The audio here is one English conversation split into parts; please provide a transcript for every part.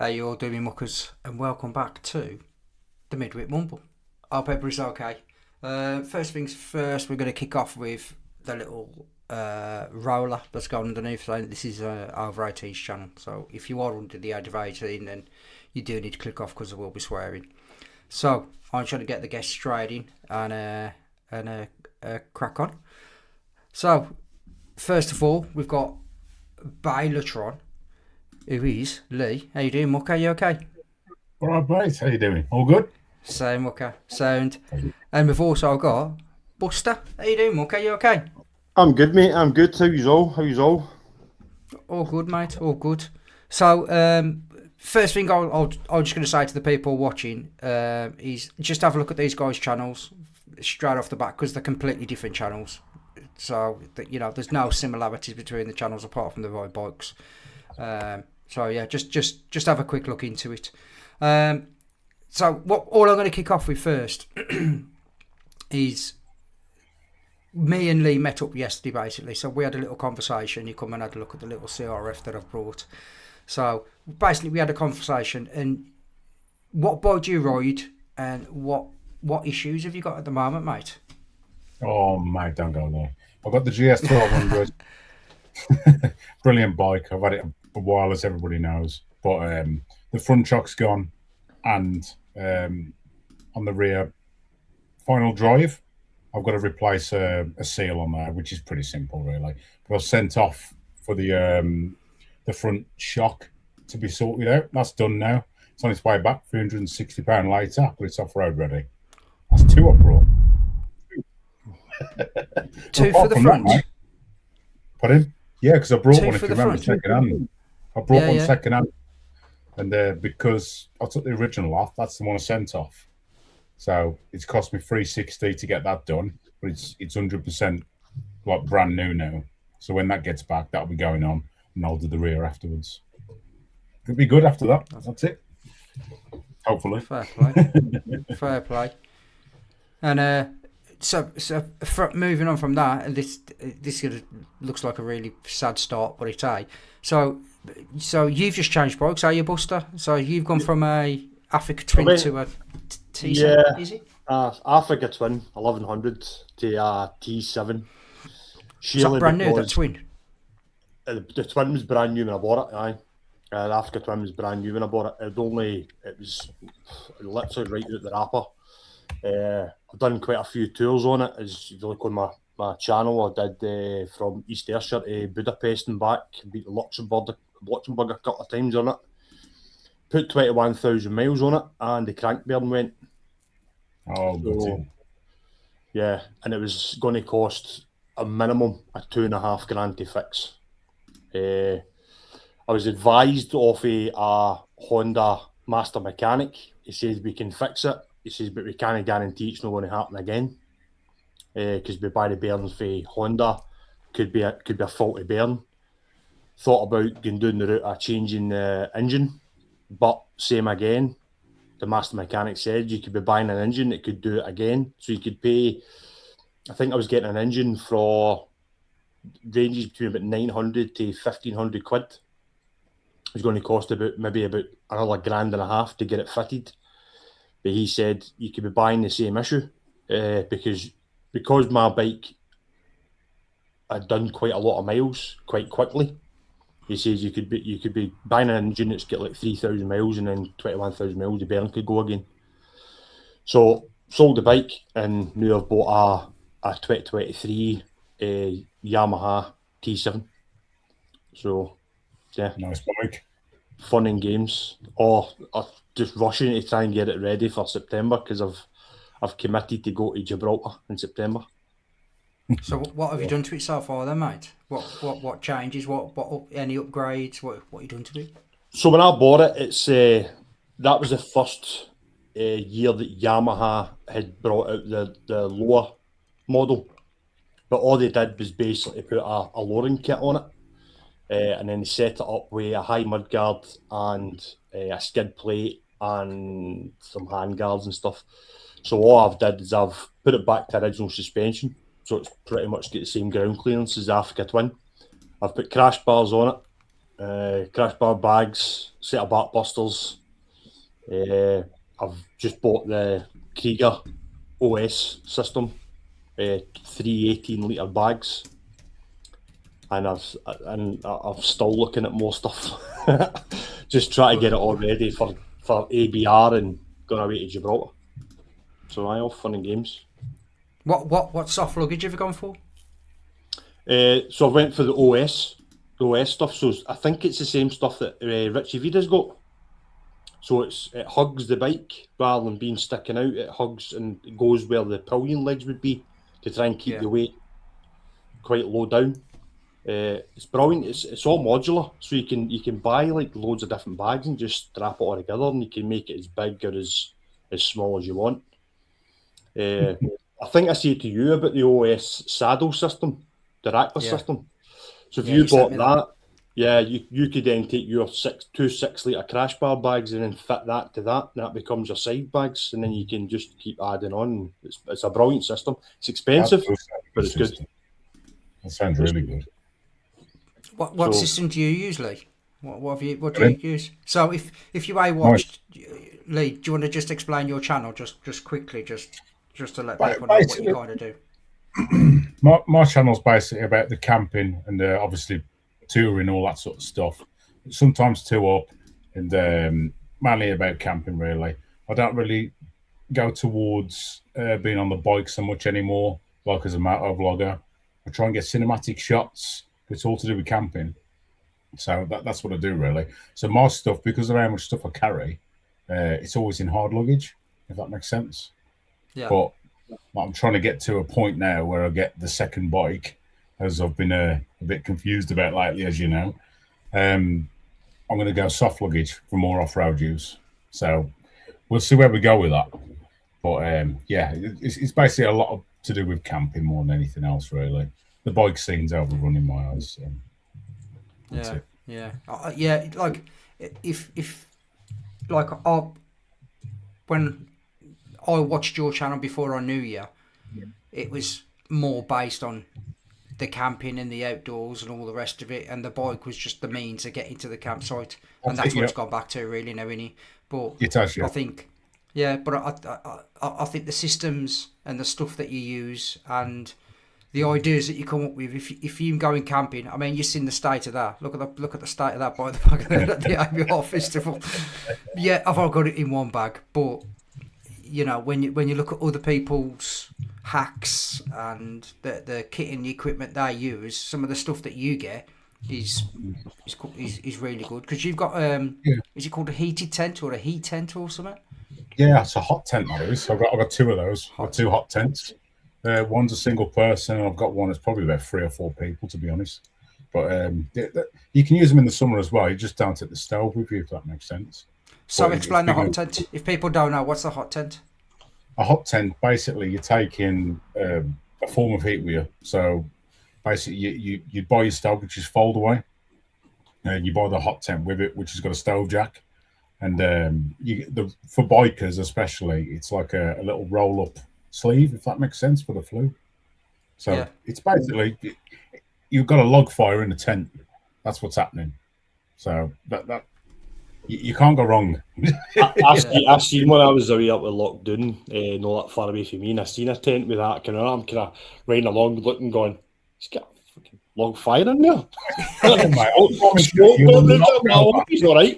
How you all doing, muckers? And welcome back to the Midweek Mumble. Hope everybody's okay. First things first, we're going to kick off with the little roller that's going underneath. So this is over 18's channel, so if you are under the age of 18, then you do need to click off because I will be swearing. So I'm trying to get the guests straight in and crack on. So first of all, we've got Baylatron, who is Lee. How you doing, Mucker? You okay? All right, mate. How you doing? All good? Same, Mucker. Sound. And we've also got Buster. How you doing, Mucker? You okay? I'm good, mate. I'm good. How's all? How's all? All good, mate. All good. So, first thing I'm just going to say to the people watching is just have a look at these guys' channels straight off the bat because they're completely different channels. So, there's no similarities between the channels apart from the ride bikes. So yeah, just have a quick look into it. So all I'm going to kick off with first is me and Lee met up yesterday basically. So we had a little conversation. You come and had a look at the little CRF that I've brought. So basically we had a conversation and what bike do you ride and what issues have you got at the moment, mate? Oh, mate, don't go there. I've got the GS 1200. Brilliant bike. I've had it a while, as everybody knows. But the front shock's gone, and on the rear final drive, I've got to replace a seal on there, which is pretty simple, really. But I was sent off for the front shock to be sorted out. That's done now. It's on its way back, £360 later, but it's off-road ready. That's two I brought. Two for the front? Pardon? Yeah, because I brought Two one, if for you the remember, front. second hand. I brought one Yeah. second hand. And because I took the original off, that's the one I sent off. So it's cost me $360 to get that done, but it's 100% like brand new now. So when that gets back, that'll be going on, and I'll do the rear afterwards. It'll be good after that. That's it. Hopefully. Fair play. Fair play. And so moving on from that, and this looks like a really sad start, but it's a. So you've just changed bikes, are you, Buster? So you've gone from a Africa Twin to a T7, is it? Africa Twin 1100 to a T7. Is that brand new, that Twin? The Twin was brand new when I bought it, aye. The Africa Twin was brand new when I bought it. It was literally right out the wrapper. I've done quite a few tours on it. As you look on my channel, I did from East Ayrshire to Budapest and back. Beat Luxembourg a couple of times on it. Put 21,000 miles on it, and the crank bearing went. Oh, good. Yeah, and it was going to cost a minimum of $2,500 to fix. I was advised off a Honda master mechanic. He says we can fix it. He says, but we can't guarantee it's not going to happen again. Because we buy the bearings for Honda, could be a faulty bearing. Thought about going down the route of changing the engine, but same again. The master mechanic said you could be buying an engine that could do it again. So you could pay. I think I was getting an engine for ranges between about 900 to 1,500 quid. It was going to cost about another $1,500 to get it fitted. But he said you could be buying the same issue because my bike had done quite a lot of miles quite quickly. He says you could be buying an engine that's got like 3,000 miles and then 21,000 miles the bearing could go again. So sold the bike and now I've bought a 2023 Yamaha T7. So yeah, Nice bike. Fun and games. I'm just rushing to try and get it ready for September because I've committed to go to Gibraltar in September. So what have you done to it so far then, mate? What changes? Any upgrades? What you done to it? So when I bought it, it's that was the first year that Yamaha had brought out the lower model, but all they did was basically put a lowering kit on it, and then set it up with a high mudguard and a skid plate and some handguards and stuff. So all I've did is I've put it back to original suspension. So it's pretty much got the same ground clearance as the Africa Twin. I've put crash bars on it, crash bar bags, set of backbusters. I've just bought the Krieger OS system, 3 18-litre bags, and I'm still looking at more stuff. Just try to get it all ready for ABR and going away to Gibraltar. So all fun and games. What soft luggage have you gone for? So I went for the OS stuff. So I think it's the same stuff that Richie Vida's got. So it hugs the bike rather than being sticking out. It hugs and it goes where the pillion legs would be to try and keep the weight quite low down. It's brilliant. It's all modular, so you can buy like loads of different bags and just strap it all together, and you can make it as big or as small as you want. I think I said to you about the OS saddle system, the Raptor system. So if you bought that, you could then take your 2 6-litre crash bar bags and then fit that to that, and that becomes your side bags, and then you can just keep adding on. It's a brilliant system. It's expensive, but it's good. That sounds really good. What system do you use, Lee? What do you use? So if you watched, Lee, do you want to just explain your channel just quickly, just to let people know what you kind of do? My channel's basically about the camping and obviously touring, all that sort of stuff. Sometimes tour up, and mainly about camping really. I don't really go towards being on the bike so much anymore, like as a motor vlogger. I try and get cinematic shots. It's all to do with camping. So that's what I do really. So my stuff, because of how much stuff I carry, it's always in hard luggage, if that makes sense. Yeah. But I'm trying to get to a point now where I get the second bike, as I've been a bit confused about lately, as you know. I'm going to go soft luggage for more off-road use. So we'll see where we go with that. But it's basically a lot to do with camping more than anything else, really. The bike scene's overrun in my eyes. So like if like when I watched your channel before I knew you, it was more based on the camping and the outdoors and all the rest of it, and the bike was just the means of getting to the campsite, and that's what it's gone back to really now, innit? But I think, I think the systems and the stuff that you use and the ideas that you come up with, if you're going camping, I mean, you've seen the state of that. Look at the state of that by the back of the ABR festival. Yeah, I've all got it in one bag, but you know, when you look at other people's hacks and the kit and the equipment they use, some of the stuff that you get is really good, because you've got is it called a heated tent or a heat tent or something? Yeah, it's a hot tent that is. I've got 2 of those. I've got 2 hot tents. One's a single person, and I've got one that's probably about 3 or 4 people, to be honest. But you can use them in the summer as well. You just don't take the stove with you, if that makes sense. So explain the hot tent. If people don't know, what's the hot tent? A hot tent, basically, you're taking a form of heat with you. So basically, you buy your stove, which is fold away, and you buy the hot tent with it, which has got a stove jack. And for bikers especially, it's like a little roll-up sleeve, if that makes sense, for the flue. So it's basically, you've got a log fire in the tent. That's what's happening. So that you can't go wrong. I seen when I was away up with Lockdown, not that far away from me, and I seen a tent with that kind of, I'm kind of riding along looking, going, he's got a fucking log fire in there. He's all right.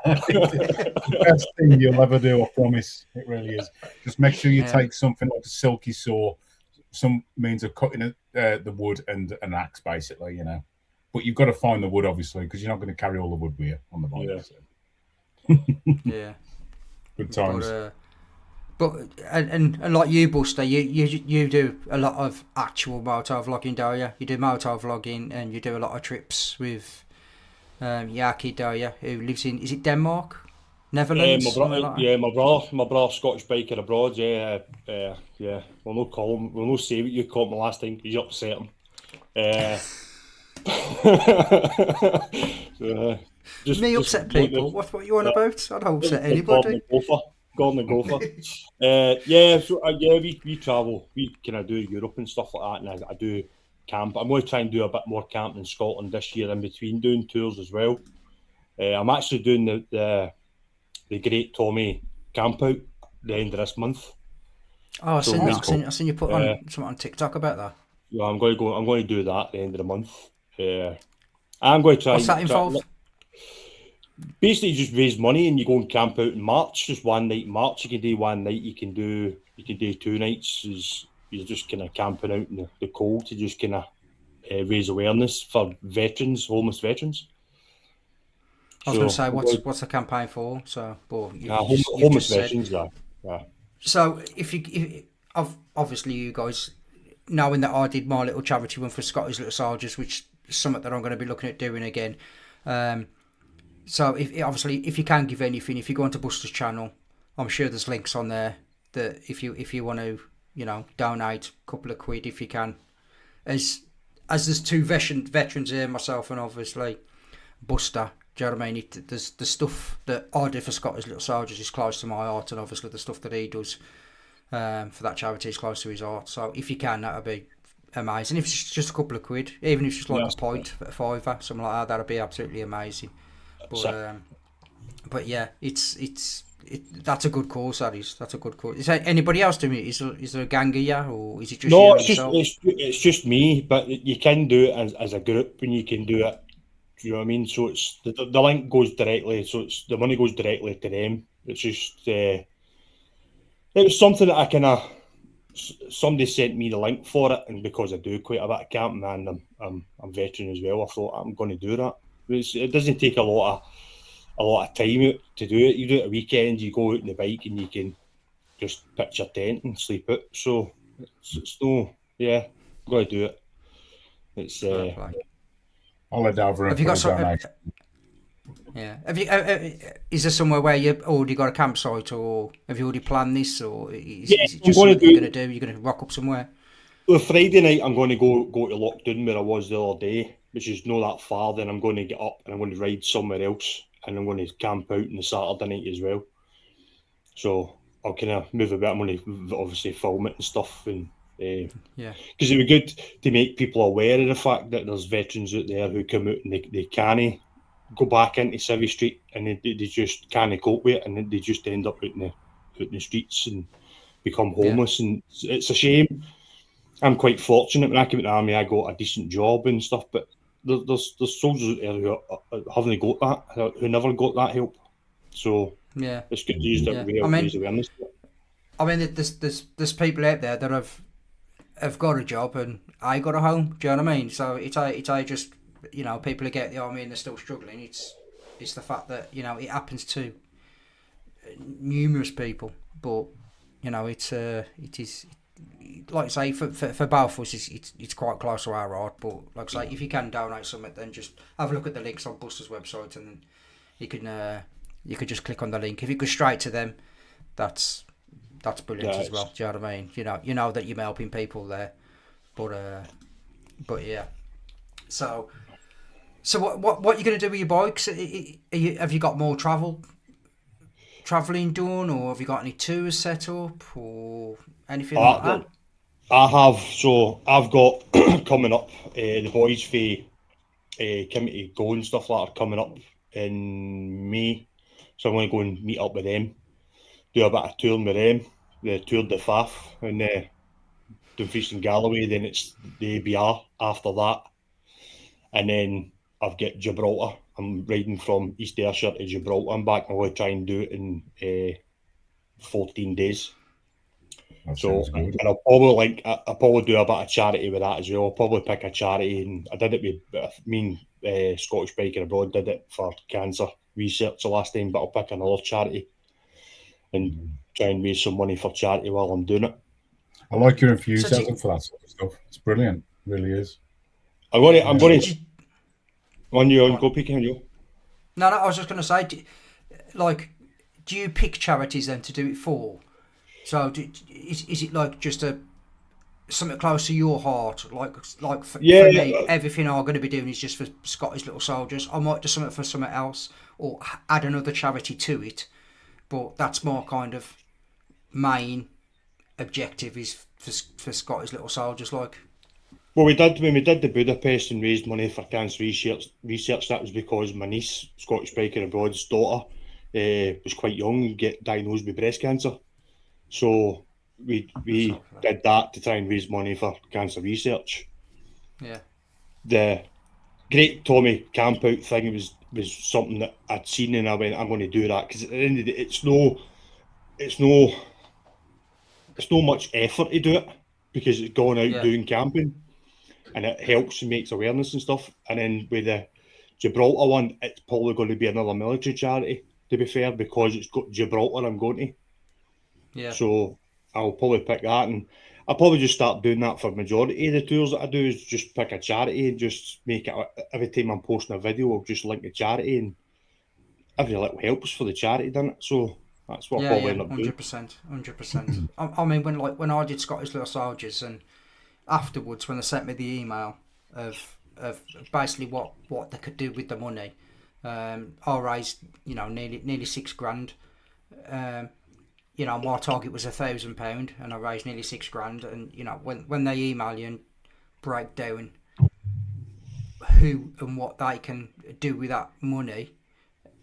The best thing you'll ever do, I promise. It really is. Just make sure you take something like a silky saw, some means of cutting the wood, and an axe, basically, you know. But you've got to find the wood, obviously, because you're not going to carry all the wood with you on the bike. Yeah. So. Yeah. Good times. But like you, Buster, you do a lot of actual motor vlogging, don't you? You do motor vlogging, and you do a lot of trips with Yaki, don't you? Who lives in, is it Denmark? Netherlands? My brother, Scottish biker abroad. We'll not say what you called me last time because you upset him. Me upset people? What you on about? I don't upset anybody. Gordon the Gopher. We travel. We kind of do Europe and stuff like that, and I do camp. I'm going to try and do a bit more camping in Scotland this year in between doing tours as well. I'm actually doing the Great Tommy camp out the end of this month. Oh, I So seen we that. I seen you put on something on TikTok about that. Yeah, I'm going to do that at the end of the month. I'm going to try. What's that involved? Basically, just raise money and you go and camp out in March. Just one night in March. You can do one night. You can do 2 nights. You're just kind of camping out in the cold to just kind of raise awareness for veterans, homeless veterans. I was going to say, what's the campaign for? So, but you've homeless just veterans. Yeah. So, obviously you guys, knowing that I did my little charity run for Scottish Little Soldiers, which is something that I'm going to be looking at doing again. So if you can give anything, if you go onto Buster's channel, I'm sure there's links on there that if you want to, donate a couple of quid if you can. As there's 2 veterans here, myself and obviously Buster. Do you know what I mean? There's the stuff that I do for Scottish Little Soldiers is close to my heart, and obviously the stuff that he does for that charity is close to his heart. So if you can, that'd be amazing. If it's just a couple of quid, even if it's just like a pint, a fiver, something like that, that'd be absolutely amazing. But yeah, that's a good cause. That's a good cause. Is there anybody else doing it? Is there a gang of you, or is it just no? you It's just me. But you can do it as a group, and you can do it. Do you know what I mean? So it's the link goes directly. So it's the money goes directly to them. It's just it was something that somebody sent me the link for it, and because I do quite a bit of camping and I'm veteran as well, I thought I'm going to do that. It doesn't take a lot of time out to do it. You do it a weekend, you go out on the bike, and you can just pitch your tent and sleep out. So it's no, yeah, I'm going to do it. It's I'll head over and have you got some? donation. Yeah. Have you? Is there somewhere where you already got a campsite, or have you already planned this, or is it just something you're going to do? You're going to rock up somewhere? Well, Friday night I'm going to go to Lockdown where I was the other day, which is not that far. Then I'm going to get up and I'm going to ride somewhere else, and I'm going to camp out on the Saturday night as well. So I'll kind of move a bit. I'm going to obviously film it and stuff, and yeah, because it would be good to make people aware of the fact that there's veterans out there who come out and they can't go back into Civvy Street, and they just can't cope with it, and they just end up out in the streets and become homeless. Yeah. And it's a shame. I'm quite fortunate. When I came into the army, I got a decent job and stuff, but there's soldiers out there who haven't got that, who never got that help. So yeah, it's good to use that way of raise awareness. I mean, there's people out there that have got a job and I got a home. Do you know what I mean? So it's just people who get the army and they're still struggling. It's the fact that it happens to numerous people, but it is. Like I say, for both of us, it's quite close to our heart. But like I say, if you can donate something, then just have a look at the links on Buster's website, and then you can just click on the link. If it goes straight to them, that's brilliant as well. Do you know what I mean? You know that you're helping people there. But yeah. So what are you going to do with your bikes? Have you got more travelling done, or have you got any tours set up, or anything like that? I have. So I've got coming up the boys for Kimmy Go and stuff like that are coming up in May. So I'm going to go and meet up with them, do a bit of touring with them, the Tour de Faf and Dumfries and Galloway. Then it's the ABR after that, and then I've got Gibraltar. I'm riding from East Ayrshire to Gibraltar. I'm back. I'm going to try and do it in 14 days. So, and I'll probably do a bit of charity with that as well. I'll probably pick a charity, and I did it with me and Scottish Biking Abroad did it for cancer research the last time, but I'll pick another charity and try and raise some money for charity while I'm doing it. I like your enthusiasm for that sort of stuff. It's brilliant, it really is. I'm going to. On you, go pick on you. No, I was just going to say, do you pick charities then to do it for? So is it like just something close to your heart? For me, everything I'm going to be doing is just for Scottish Little Soldiers. I might do something for something else or add another charity to it, but that's my kind of main objective is for Scottish Little Soldiers. Well, we did when we did the Budapest and raised money for cancer research. That was because my niece, Scottish Biker Abroad's daughter, was quite young and get diagnosed with breast cancer. So we did that to try and raise money for cancer research. Yeah. The Great Tommy Camp Out thing was something that I'd seen, and I went, I'm going to do that, because at the end of the day, it's no much effort to do it, because it's going out doing camping, and it helps and makes awareness and stuff. And then with the Gibraltar one, it's probably going to be another military charity, to be fair, because it's got Gibraltar I'm going to. Yeah. So I'll probably pick that, and I'll probably just start doing that for majority of the tours that I do, is just pick a charity and just make it, every time I'm posting a video, I'll just link the charity, and every little helps for the charity, doesn't it? So that's what I'll probably end up doing. 100%. I mean, when I did Scottish Little Soldiers, and afterwards when they sent me the email of basically what they could do with the money, I raised nearly £6,000. My target was £1,000, and I raised nearly £6,000. And when they email you and break down who and what they can do with that money,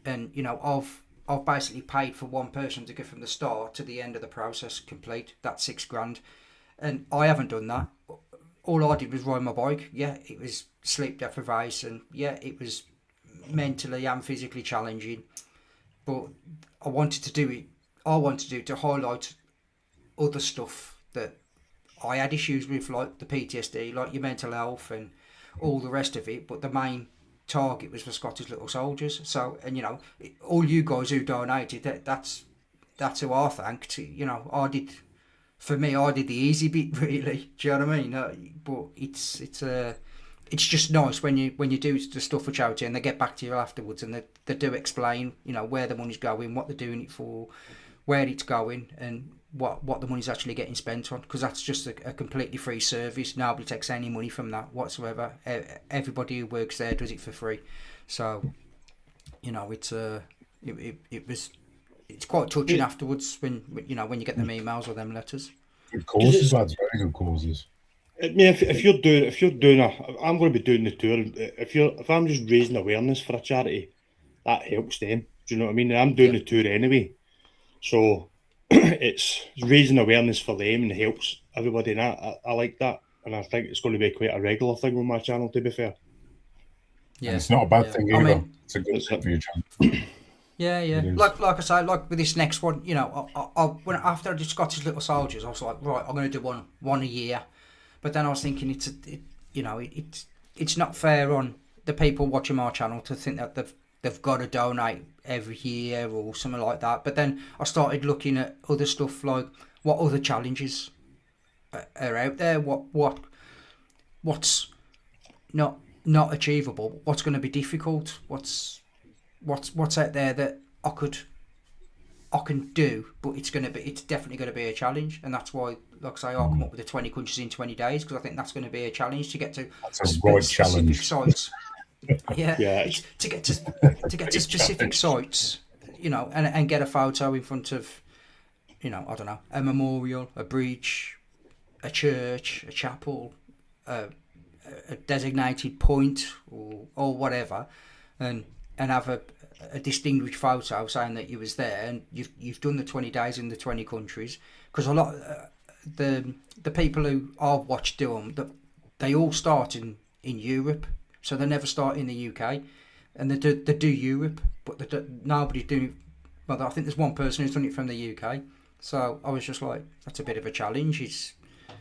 and I've basically paid for one person to go from the start to the end of the process complete. That's £6,000, and I haven't done that. All I did was ride my bike. Yeah, it was sleep deprivation. Yeah, it was mentally and physically challenging, but I wanted to do it. I wanted to do it to highlight other stuff that I had issues with, like the PTSD, like your mental health and all the rest of it. But the main target was for Scottish Little Soldiers. So, and all you guys who donated, that's who I thanked. I did the easy bit, really. Do you know what I mean? But it's just nice when you do the stuff for charity and they get back to you afterwards, and they do explain where the money's going, what they're doing it for, where it's going, and what the money's actually getting spent on, because that's just a completely free service. Nobody takes any money from that whatsoever. Everybody who works there does it for free. So it's quite touching afterwards when you get them emails or them letters. Good causes, lads. Very good causes. I mean, if you're doing I'm going to be doing the tour. If I'm just raising awareness for a charity, that helps them. Do you know what I mean? I'm doing the tour anyway, so it's raising awareness for them and helps everybody. And I like that, and I think it's going to be quite a regular thing on my channel, to be fair. Yeah, and it's not a bad thing either. It's a good thing for your channel. Yeah. Like I say, like with this next one, after I did Scottish Little Soldiers, I was like, right, I'm going to do one a year. But then I was thinking, it's not fair on the people watching my channel to think that they've got to donate every year or something like that. But then I started looking at other stuff, like what other challenges are out there, what's not achievable, what's going to be difficult, what's out there that I can do, but it's definitely going to be a challenge. And that's why, like I say, I'll come up with the 20 countries in 20 days, because I think that's going to be a challenge to get to specific sites. To get to specific sites, and get a photo in front of, I don't know, a memorial, a bridge, a church, a chapel, a designated point, or whatever, and have a distinguished photo saying that you was there and you've done the 20 days in the 20 countries. Because a lot the people who I've watched do them, they all start in Europe, so they never start in the UK, and they do Europe, but nobody's doing. Well, I think there's one person who's done it from the UK. So I was just like, that's a bit of a challenge. It's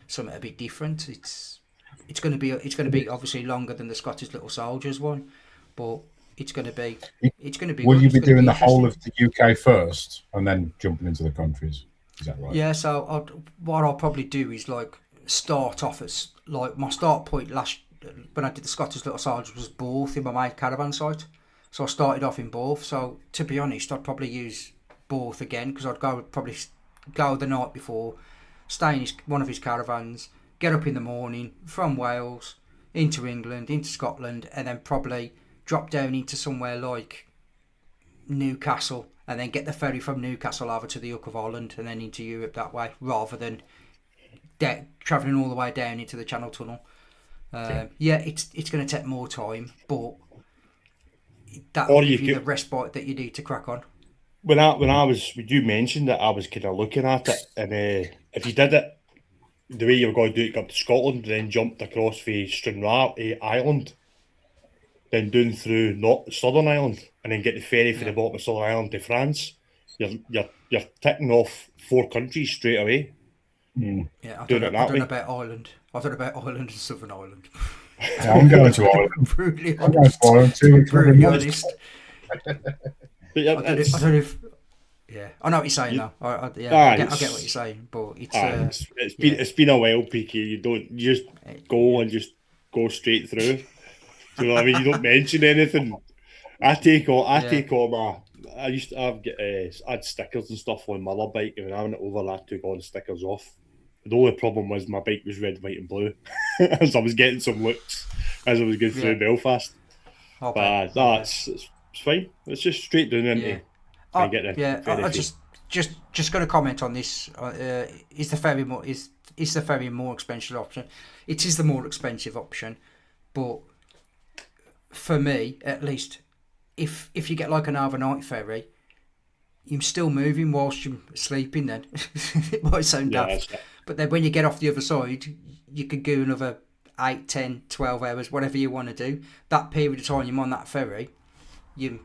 something a bit different. It's going to be obviously longer than the Scottish Little Soldiers one, but it's going to be. Will you be doing the whole of the UK first and then jumping into the countries? Is that right? Yeah. So what I'll probably do is like start off as like my start point when I did the Scottish Little Soldiers was Borth in my main caravan site. So I started off in Borth. So to be honest, I'd probably use Borth again, because I'd probably go the night before, stay in one of his caravans, get up in the morning from Wales into England, into Scotland, and then probably drop down into somewhere like Newcastle, and then get the ferry from Newcastle over to the Hook of Holland and then into Europe that way, rather than travelling all the way down into the Channel Tunnel. Yeah, it's going to take more time, but that Or will you give you the could- respite that you need to crack on. when you mentioned that, I was kind of looking at it, and if you did it the way you were going to do it, go up to Scotland, then jumped across for Stranraer Island, then down through Southern Ireland, and then get the ferry for the bottom of Southern Ireland to France, you're ticking off 4 countries straight away. Yeah, Doing it that I don't way. know about Ireland. I don't know about Ireland and Southern Ireland. Yeah, I'm going to Ireland. Brutally I'm going honest. to Ireland 2 weeks. Brutally I've been honest. But yeah, I don't know if. Yeah, I know what you're saying now. I get what you're saying, but it's been a while, PK. You just go and just go straight through. Do you know what I mean? You don't mention anything. I take all my. I had stickers and stuff on my other bike, and when I went over, I took all the stickers off. The only problem was my bike was red, white, and blue, as I was getting some looks as I was going through Belfast. But it's fine. It's just straight down into. I just going to comment on this. Is the ferry more expensive option? It is the more expensive option, but for me, at least, if you get like an overnight ferry, you're still moving whilst you're sleeping. Then it might sound daft, but then when you get off the other side, you could go another 8, 10, 12 hours, whatever you want to do. That period of time you're on that ferry, you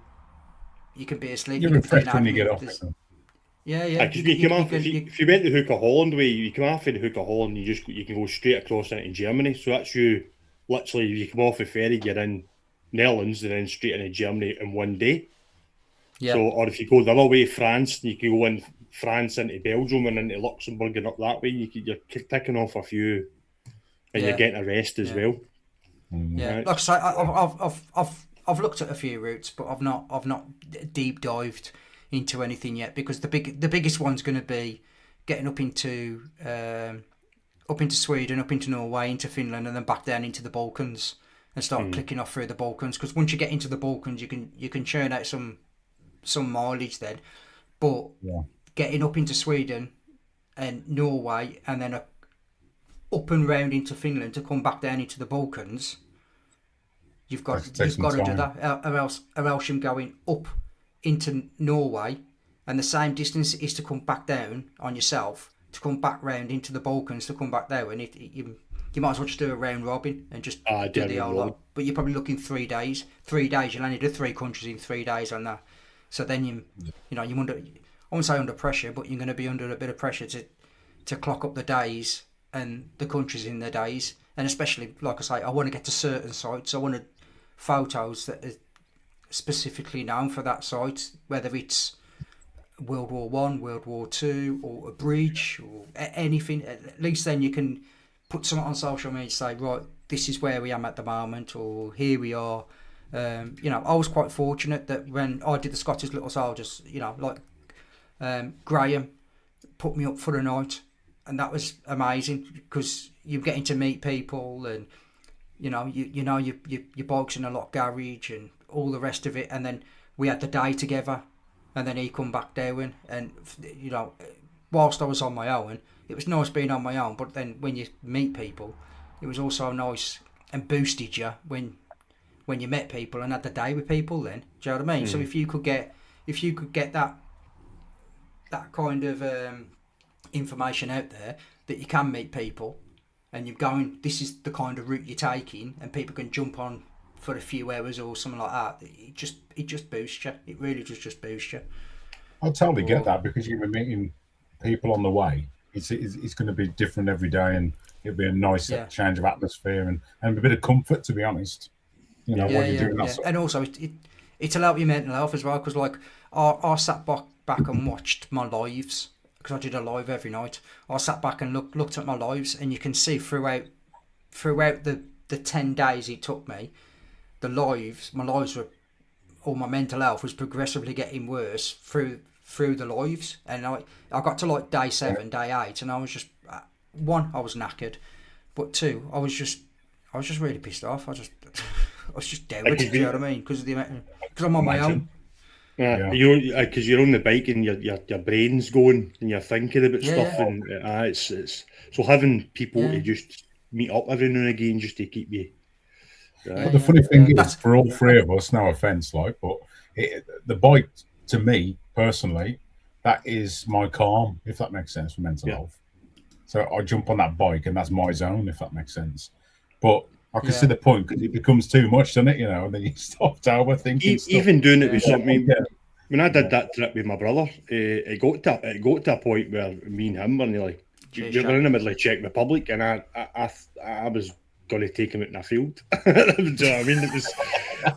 can be asleep. You're refreshed when you get off. Yeah. If you went the Hook of Holland way, you come off the Hook of Holland, you can go straight across into Germany. So that's you. Literally, you come off the ferry, you're in Netherlands, and then straight into Germany in one day. Yeah. So, or if you go the other way, France, you can go in France into Belgium and into Luxembourg and up that way. You're ticking off a few, and you're getting a rest as well. Yeah, right. Like I say, I've looked at a few routes, but I've not deep dived into anything yet, because the biggest one's going to be getting up into Sweden, up into Norway, into Finland, and then back down into the Balkans and start clicking off through the Balkans. Because once you get into the Balkans, you can churn out some mileage then, but getting up into Sweden and Norway and then up and round into Finland to come back down into the Balkans, you've got to do that, or else you're going up into Norway, and the same distance it is to come back down on yourself to come back round into the Balkans to come back there, and you might as well just do a round robin and just do the whole lot. But you're probably looking 3 days. 3 days, you'll only do 3 countries in 3 days on that. So then you're under, I won't say under pressure, but you're going to be under a bit of pressure to clock up the days and the countries in the days. And especially, like I say, I want to get to certain sites. I wanted photos that are specifically known for that site, whether it's World War One, World War Two, or a bridge, or anything. At least then you can put something on social media to say, right, this is where we am at the moment, or here we are. I was quite fortunate that when I did the Scottish Little Soldiers, Graham put me up for a night, and that was amazing because you're getting to meet people, and your bike's in a lock garage and all the rest of it. And then we had the day together, and then he come back down, and whilst I was on my own, it was nice being on my own, but then when you meet people, it was also nice and boosted you when you met people and had the day with people. Then, do you know what I mean? So if you could get that kind of information out there, that you can meet people and you're going, this is the kind of route you're taking, and people can jump on for a few hours or something like that, it just boosts you. It really just boosts you. I totally get that, because you'll be meeting people on the way. It's going to be different every day, and it'll be a nice change of atmosphere and a bit of comfort, to be honest. When you're doing that. And also it's allowed your mental health as well, because like I sat back and watched my lives, because I did a live every night. I sat back and looked at my lives, and you can see throughout the 10 days it took me, my lives were, or my mental health was progressively getting worse through the lives. And I got to like day 7, day 8, and I was just, one, I was knackered, but 2, I was just really pissed off. I was just dead. Do you know what I mean? Because I'm on my own. Because you're on the bike and your brain's going and you're thinking about stuff, and it's so having people to just meet up every now and again just to keep you. Yeah, But the funny thing is, That's- for all three of us, no offense, like, but the bike, to me personally, that is my calm, if that makes sense, for mental Yeah. health. So I jump on that bike, and that's my zone, if that makes sense. But I can Yeah. see the point because it becomes too much, doesn't it? You know, and then you stop overthinking stuff. Even doing it with Yeah. something. Yeah. When I did that trip with my brother, it got to a point where me and him were nearly. Cheers, We were Jack. in the middle of Czech Republic, and I was going to take him out in a field. Do you know what I mean?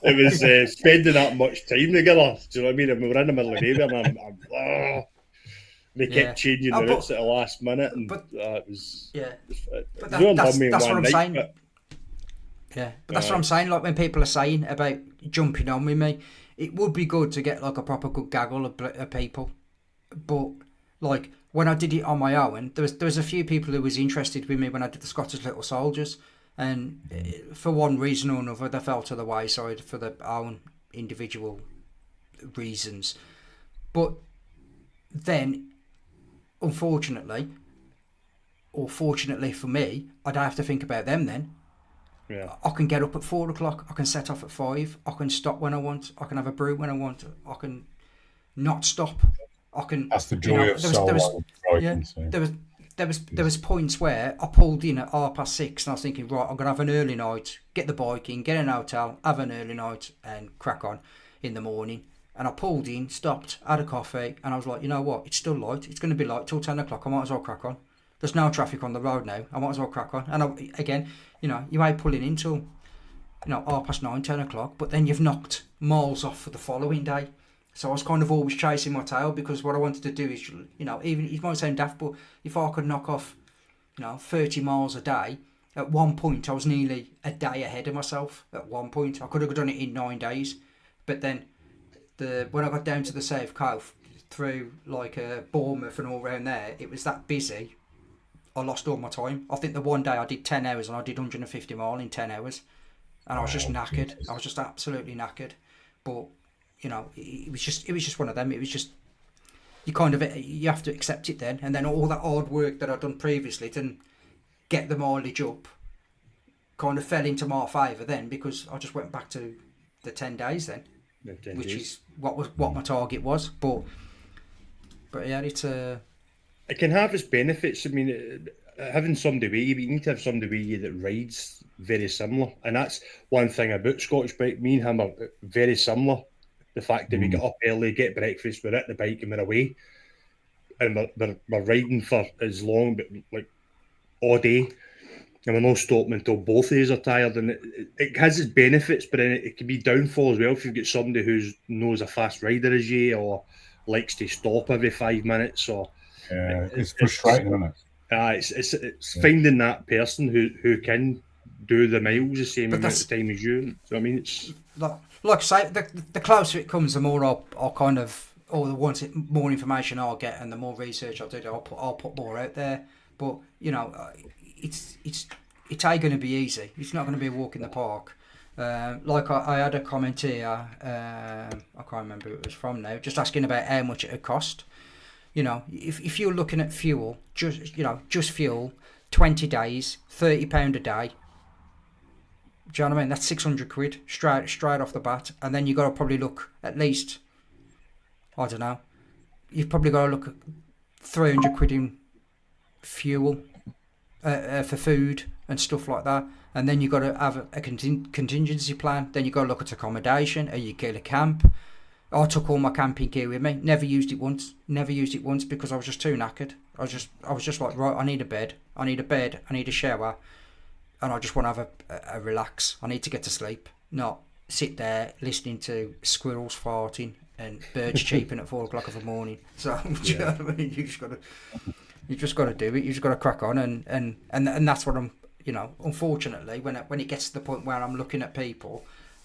It was spending that much time together. Do you know what I mean? And we were in the middle of nowhere, and they kept Yeah. changing Oh, the but- routes at the last minute, and but- it was. Yeah. It But ruined that's me in what one I'm night, saying. but- Yeah, but that's what I'm saying. Like when people are saying about jumping on with me, it would be good to get like a proper good gaggle of people. But like when I did it on my own, there was a few people who was interested with me when I did the Scottish Little Soldiers, and for one reason or another, they fell to the wayside for their own individual reasons. But then, unfortunately, or fortunately for me, I don't have to think about them then. Yeah. I can get up at 4 o'clock. I can set off at 5. I can stop when I want. I can have a brew when I want. I can not stop. I can. That's the joy of solo biking. So. There was points where I pulled in at 6:30, and I was thinking, right, I'm gonna have an early night, get the bike in, get an hotel, have an early night, and crack on in the morning. And I pulled in, stopped, had a coffee, and I was like, you know what? It's still light. It's going to be light till 10 o'clock. I might as well crack on. There's no traffic on the road now. I might as well crack on. And again, you ain't pulling in till 9:30, 10 o'clock, but then you've knocked miles off for the following day. So I was kind of always chasing my tail, because what I wanted to do is, even it might sound daft, but if I could knock off, 30 miles a day, at one point I was nearly a day ahead of myself. At one point, I could have done it in 9 days, but then when I got down to the South Coast through like Bournemouth and all around there, it was that busy. I lost all my time. I think the one day I did 10 hours and I did 150 mile in 10 hours, and I was just knackered. Jesus. I was just absolutely knackered. But it was just one of them. It was just you have to accept it then, and then all that hard work that I'd done previously to get the mileage up kind of fell into my favour then, because I just went back to the 10 days then, which is what my target was. But yeah, it's It can have its benefits. I mean, having somebody with you, but you need to have somebody with you that rides very similar. And that's one thing about Scottish Bike. Me and him are very similar. The fact that we get up early, get breakfast, we're at the bike and we're away. And we're riding for as long, but like all day. And we're not stopping until both of us are tired. And it has its benefits, but then it can be downfall as well if you've got somebody who knows a fast rider as you, or likes to stop every 5 minutes, or Yeah, it's frustrating, isn't it? It's finding that person who can do the miles the same But amount of time as you. So I mean, it's like I say, the closer it comes, the more I'll kind of, or the more information I'll get, and the more research I'll do, I'll put more out there. But it's ain't going to be easy. It's not going to be a walk in the park. Like I had a comment here, I can't remember who it was from now, just asking about how much it would cost. If you're looking at fuel, just fuel, 20 days, £30 a day. Do you know what I mean? That's 600 quid straight off the bat. And then you got to probably look at least, I don't know, you've probably got to look at 300 quid in fuel for food and stuff like that. And then you got to have a contingency plan. Then you got to look at accommodation. Are you going to camp? I took all my camping gear with me. Never used it once because I was just too knackered. I was just like, right, I need a bed. I need a shower, and I just want to have a relax. I need to get to sleep, not sit there listening to squirrels farting and birds cheeping at 4 o'clock in the morning. So do you know what I mean? You just got to do it. You just got to crack on, and that's what I'm. Unfortunately, when it gets to the point where I'm looking at people,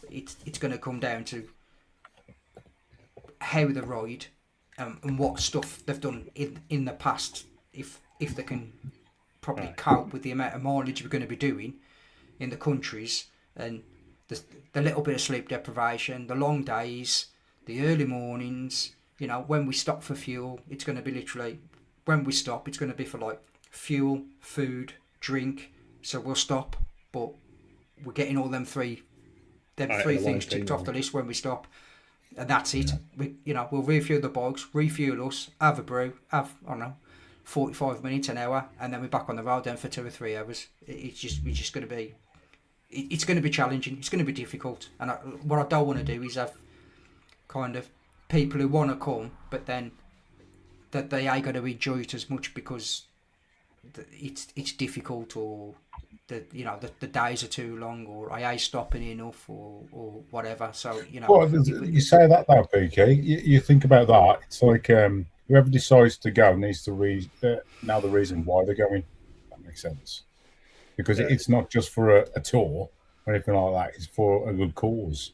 it's going to come down to how they ride, and what stuff they've done in the past, if they can probably cope with the amount of mileage we're going to be doing in the countries, and the little bit of sleep deprivation, the long days, the early mornings. When we stop for fuel, it's going to be literally, when we stop, it's going to be for like fuel, food, drink, so we'll stop. But we're getting all them three Aye, three a long things time, ticked off aye. the list when we stop, and that's it. We'll refuel the bikes, refuel us, have a brew, have, I don't know, 45 minutes, an hour, and then we're back on the road then for 2 or 3 hours. We're just going to be, it's going to be challenging. It's going to be difficult, and what I don't want to do is have kind of people who want to come, but then that they ain't going to enjoy it as much because it's difficult, or the days are too long, or I ain't stopping enough, or whatever. So Well, you say that though, PK. You think about that. It's like whoever decides to go needs to know the reason why they're going. That makes sense, because it's not just for a tour or anything like that. It's for a good cause.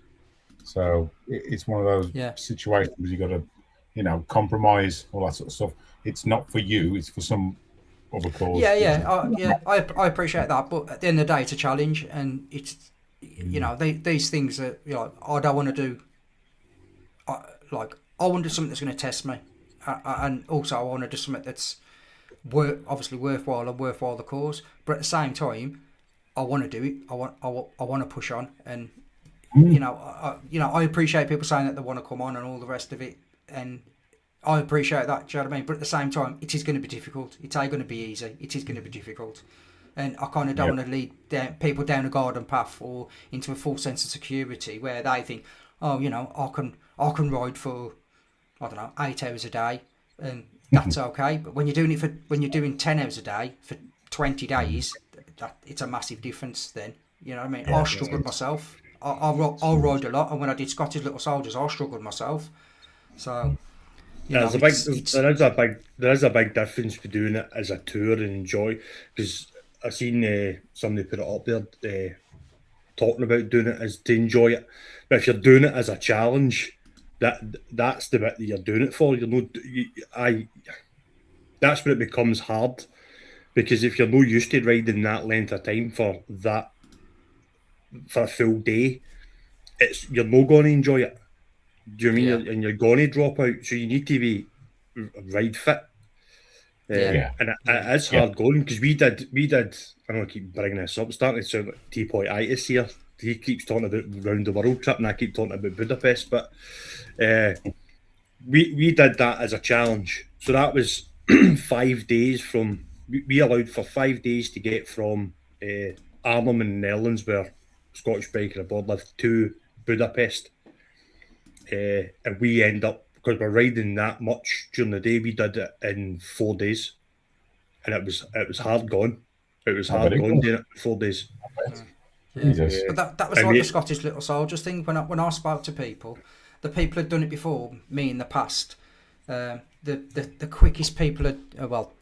So it's one of those situations where you got to, compromise, all that sort of stuff. It's not for you. It's for some other cause. I appreciate that, but at the end of the day, it's a challenge, and it's these things that I don't want to do. I want to do something that's going to test me, and also I want to do something that's obviously worthwhile the cause. But at the same time, I want to do it. I want to push on, and I appreciate people saying that they want to come on and all the rest of it, and I appreciate that. Do you know what I mean? But at the same time, it is going to be difficult. It ain't going to be easy. It is going to be difficult, and I kind of don't want to lead people down a garden path or into a false sense of security where they think, I can ride for, I don't know, 8 hours a day, and that's okay. But when you're doing 10 hours a day for 20 days, it's a massive difference. Then you know what I mean. I struggled myself. I'll ride a lot, and when I did Scottish Little Soldiers, I struggled myself. So. There is a big difference between doing it as a tour and enjoy, because I seen somebody put it up there talking about doing it as to enjoy it, but if you're doing it as a challenge, that's the bit that you're doing it for. That's where it becomes hard, because if you're not used to riding that length of time for a full day, you're not going to enjoy it. Do you mean? And you're going to drop out, so you need to be ride fit. And it is hard going, because we did. I don't keep bringing this up. Starting to sound like T-Point-itis here. He keeps talking about round the world trip, and I keep talking about Budapest. But we did that as a challenge. So that was 5 days from. We allowed for 5 days to get from Arnhem in the Netherlands, where Scottish Biker Aboard lived, to Budapest. And we end up, because we're riding that much during the day, we did it in 4 days, and it was hard going. It was hard going doing it in 4 days. But that was like the Scottish Little Soldiers thing. When I spoke to people, the people had done it before me in the past. The quickest people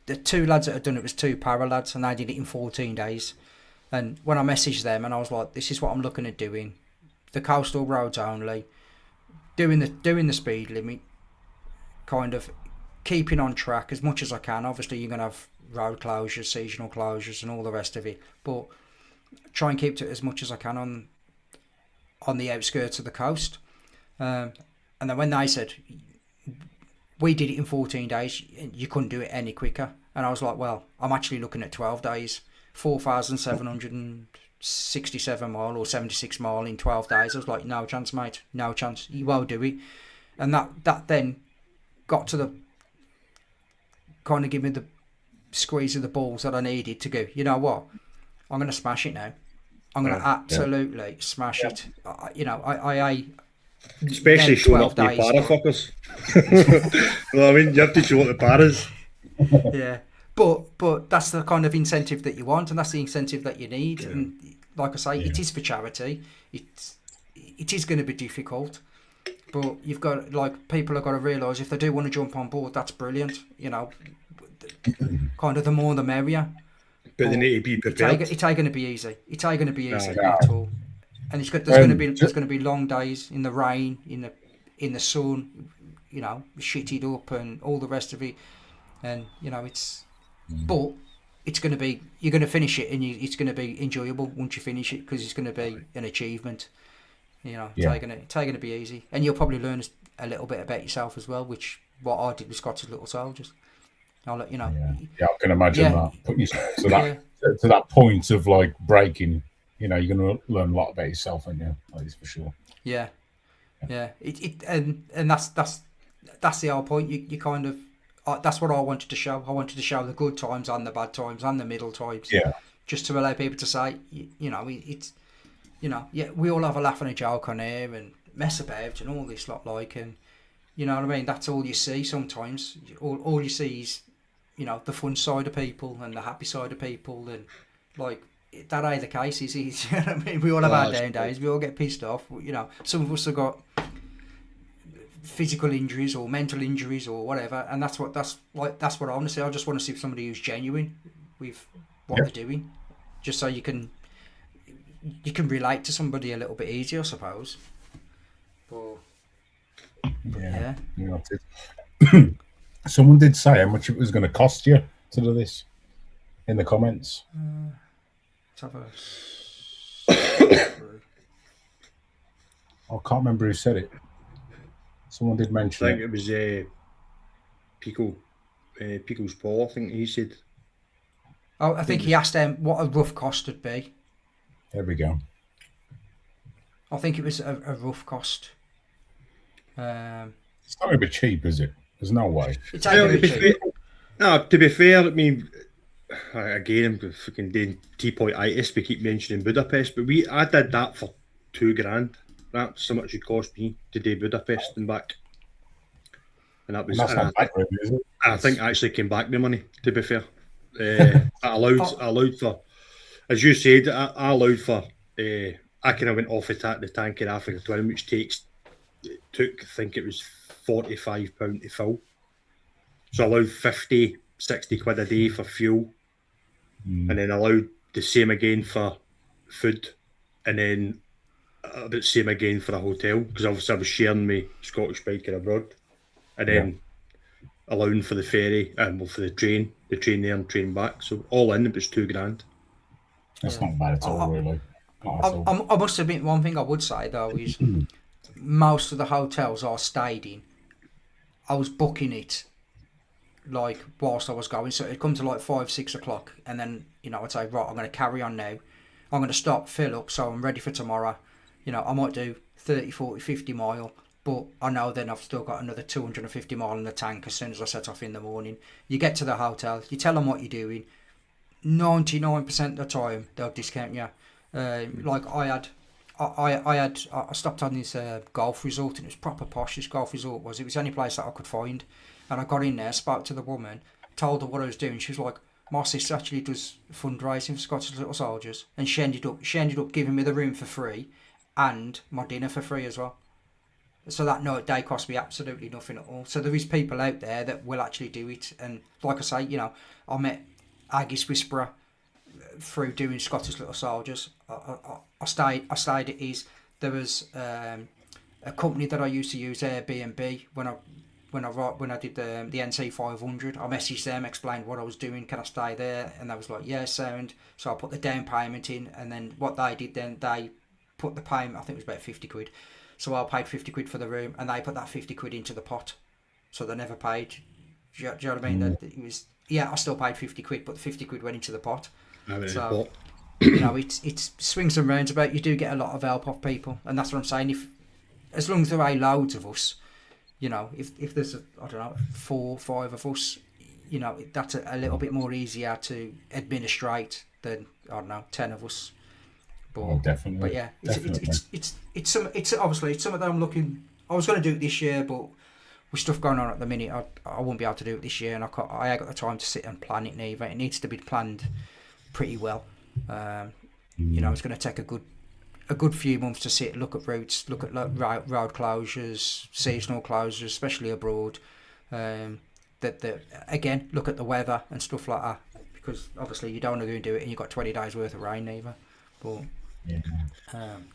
the two lads that had done it was two para lads, and they did it in 14 days. And when I messaged them, and I was like, "This is what I'm looking at doing: the coastal roads only." Doing the speed limit, kind of keeping on track as much as I can. Obviously, you're going to have road closures, seasonal closures, and all the rest of it. But try and keep to it as much as I can on the outskirts of the coast. And then when they said we did it in 14 days, you couldn't do it any quicker. And I was like, well, I'm actually looking at 12 days, 4,767 mile or 76 mile in 12 days. I was like, no chance, mate, no chance. You won't do it. And that then got to the kind of give me the squeeze of the balls that I needed to go, you know what, I'm going to smash it now. I'm going to absolutely smash it. I especially showing up the para fuckers. You know what I mean? You have to show up the paras. Yeah. But that's the kind of incentive that you want, and that's the incentive that you need. Yeah. And like I say, it is for charity. It is going to be difficult, but you've got, people have got to realise if they do want to jump on board, that's brilliant. Kind of the more the merrier. But they need to be prepared. It ain't going to be easy. It ain't going to be easy at all. And there's going to be long days in the rain, in the sun, shitted up and all the rest of it. And but it's going to be, you're going to finish it, and it's going to be enjoyable once you finish it, because it's going to be an achievement. It's ain't going to be easy, and you'll probably learn a little bit about yourself as well, which what I did with Scottish Little Soldiers. I'll let you know. Yeah, I can imagine that. Put yourself to to that point of like breaking, you're going to learn a lot about yourself, aren't you? That is for sure. Yeah, yeah. And that's the whole point. You kind of that's what I wanted to show. I wanted to show the good times and the bad times and the middle times. Yeah. Just to allow people to say, it's yeah, we all have a laugh and a joke on here and mess about and all this lot like, and you know what I mean. That's all you see sometimes. All you see is the fun side of people and the happy side of people, and like that ain't the case. Is you know what I mean? We all have our down days. We all get pissed off. Some of us have got physical injuries or mental injuries or whatever, and that's what I want to see. I just want to see somebody who's genuine with what they're doing, just so you can relate to somebody a little bit easier, I suppose. But yeah. That's it. Someone did say how much it was going to cost you to do this in the comments. Let's have a... I can't remember who said it. Someone did mention I think it was Pickles Paul, I think he said. Oh, I think he asked them what a rough cost would be. There we go. I think it was a rough cost. It's not going to be cheap, is it? There's no way. It's ain't gonna be cheap. To be fair, I mean, again, I'm fucking doing T-point-itis. We keep mentioning Budapest, but I did that for $2,000. That's how much it cost me to do Budapest and back. And that was. And that's not back, really, is it? I think I actually came back the money. To be fair, I allowed for, as you said, I allowed for. I kind of went off the tank in Africa Twin, which took I think it was £45 to fill. So I allowed 50, 60 quid a day for fuel, and then allowed the same again for food, and then about the same again for a hotel, because obviously I was sharing my Scottish biker abroad, and then allowing for the ferry and for the train there and train back. So all in, it was $2,000. That's not bad at all, really. I must admit, one thing I would say though is most of the hotels I stayed in, I was booking it like whilst I was going, so it'd come to like 5-6 o'clock, and then I'd say, right, I'm going to carry on now, I'm going to stop, fill up, so I'm ready for tomorrow. I might do 30, 40, 50 mile, but I know then I've still got another 250 mile in the tank as soon as I set off in the morning. You get to the hotel, you tell them what you're doing, 99% of the time they'll discount you. Like I stopped on this golf resort, and it was proper posh. This golf resort was. It was the only place that I could find, and I got in there, spoke to the woman, told her what I was doing. She was like, "My sister actually does fundraising for Scottish Little Soldiers," and she ended up giving me the room for free, and my dinner for free as well. So that night day cost me absolutely nothing at all. So there is people out there that will actually do it, and like I say, I met Aggis Whisperer through doing Scottish Little Soldiers. I stayed at his. There was a company that I used to use, Airbnb, when I did the NC 500. I messaged them, explained what I was doing, can I stay there, and they was like, yeah, sound. So I put the down payment in, and then what they did then, they put the payment, I think it was about 50 quid. So I paid 50 quid for the room, and they put that 50 quid into the pot, so they never paid. Do you know what I mean? It was, I still paid 50 quid, but the 50 quid went into the pot. So it's swings and roundabouts. You do get a lot of help off people, and that's what I'm saying. As long as there are loads of us, if there's 4 or 5 of us, that's a little bit more easier to administrate than 10 of us. But definitely. But yeah, it's obviously it's something that I'm looking. I was going to do it this year, but with stuff going on at the minute, I won't be able to do it this year, and I ain't got the time to sit and plan it neither. It needs to be planned pretty well. It's going to take a good few months to sit, look at routes, look at road closures, seasonal closures, especially abroad. Again, look at the weather and stuff like that, because obviously you don't want to go and do it and you've got 20 days worth of rain either. But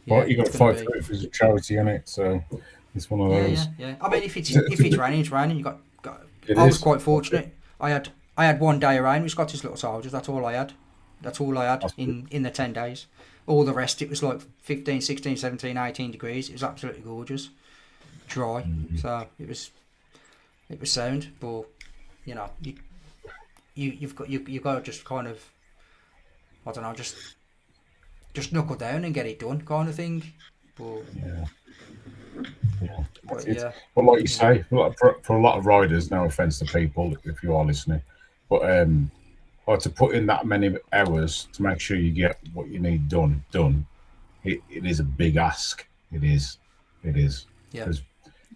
well, you got to fight through it as a charity, innit? So it's one of those. Yeah. I mean, if it's raining, it's raining. I was quite fortunate. I had 1 day of rain with Scottish Little Soldiers. That's all I had. In the 10 days. All the rest, it was like 15, 16, 17, 18 degrees. It was absolutely gorgeous. Dry. So it was sound. But, you've got to just kind of I don't know, just knuckle down and get it done, kind of thing. But Yeah. Yeah. but It's- yeah, But like you say, for a lot of riders, no offense to people if you are listening, but like to put in that many hours to make sure you get what you need done, it is a big ask. It is. yeah, Because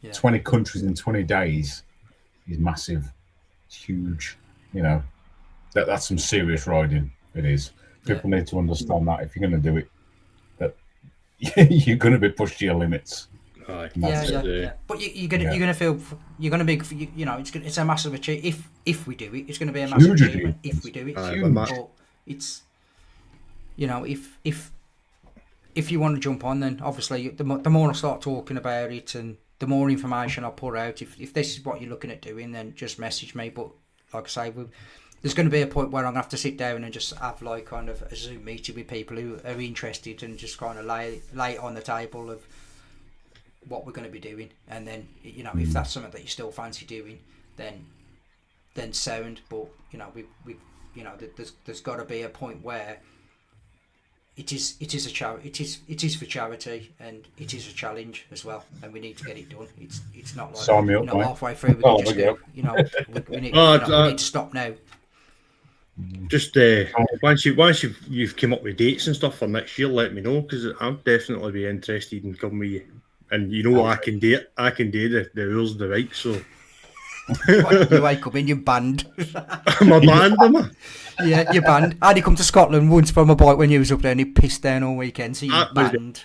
yeah. 20 countries in 20 days is massive. It's huge. You know, that's some serious riding. It is. People need to understand that if you're going to do it, that you're going to be pushed to your limits. Aye. And Yeah, that's yeah, it. yeah. But you're gonna feel you're gonna be you know it's a massive achievement if we do it. It's gonna be a massive Huge achievement achievement. if we do it. Aye, Huge. But it's you know if you want to jump on, then obviously the more I start talking about it and the more information I put out, if this is what you're looking at doing, then just message me. But like I say, there's going to be a point where I'm going to have to sit down and just have like kind of a Zoom meeting with people who are interested and just kind of lay it on the table of what we're going to be doing, and then you know if that's something that you still fancy doing, then sound. But you know we you know there's got to be a point where it is a it is for charity, and it is a challenge as well, and we need to get it done. It's not like Sign me up, mate. halfway through we Oh, can just there you go, you know we need, Oh, we need to stop now. Just once you've come up with dates and stuff for next year, let me know, because I'll definitely be interested in coming with you. And you know I can do it. I can do the rules of the bike. So You wake up in your band. I'm a band, am I? Yeah, your band. I had come to Scotland once from a bike when you was up there, and he pissed down all weekend. So you band.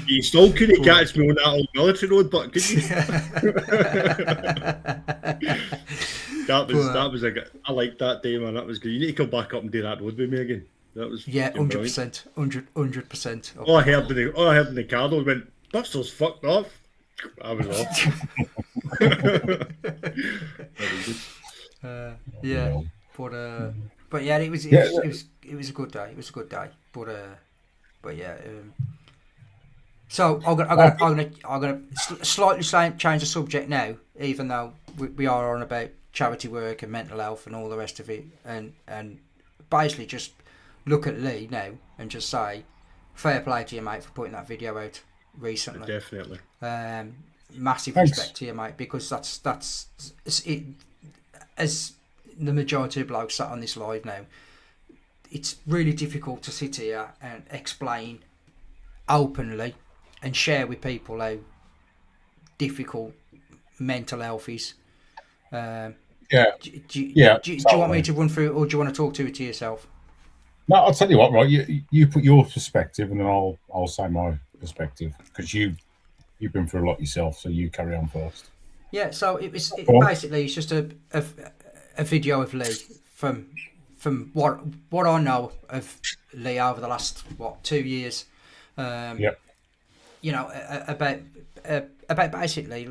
You still couldn't catch me on that old military road, but could you? that was I liked that day, man. That was good. You need to come back up and do that road with me again. That was 100%, 100%. All I heard in the car though went, Buster's fucked off. I was off. Yeah, but yeah, it was a good day. It was a good day, but yeah. So I'm gonna slightly change the subject now, even though we are on about charity work and mental health and all the rest of it, and basically just look at Lee now and just say, fair play to you, mate, for putting that video out recently. Definitely. Thanks. Massive respect to you, mate, because that's it. As the majority of blokes sat on this live now, it's really difficult to sit here and explain openly and share with people how difficult mental health is. Do you want me to run through it, or do you want to talk to it to yourself? No, I'll tell you what, right? You put your perspective, and then I'll say my perspective, because you've been through a lot yourself, so you carry on first. Yeah, so it's just a video of Lee from what I know of Lee over the last 2 years. You know, about basically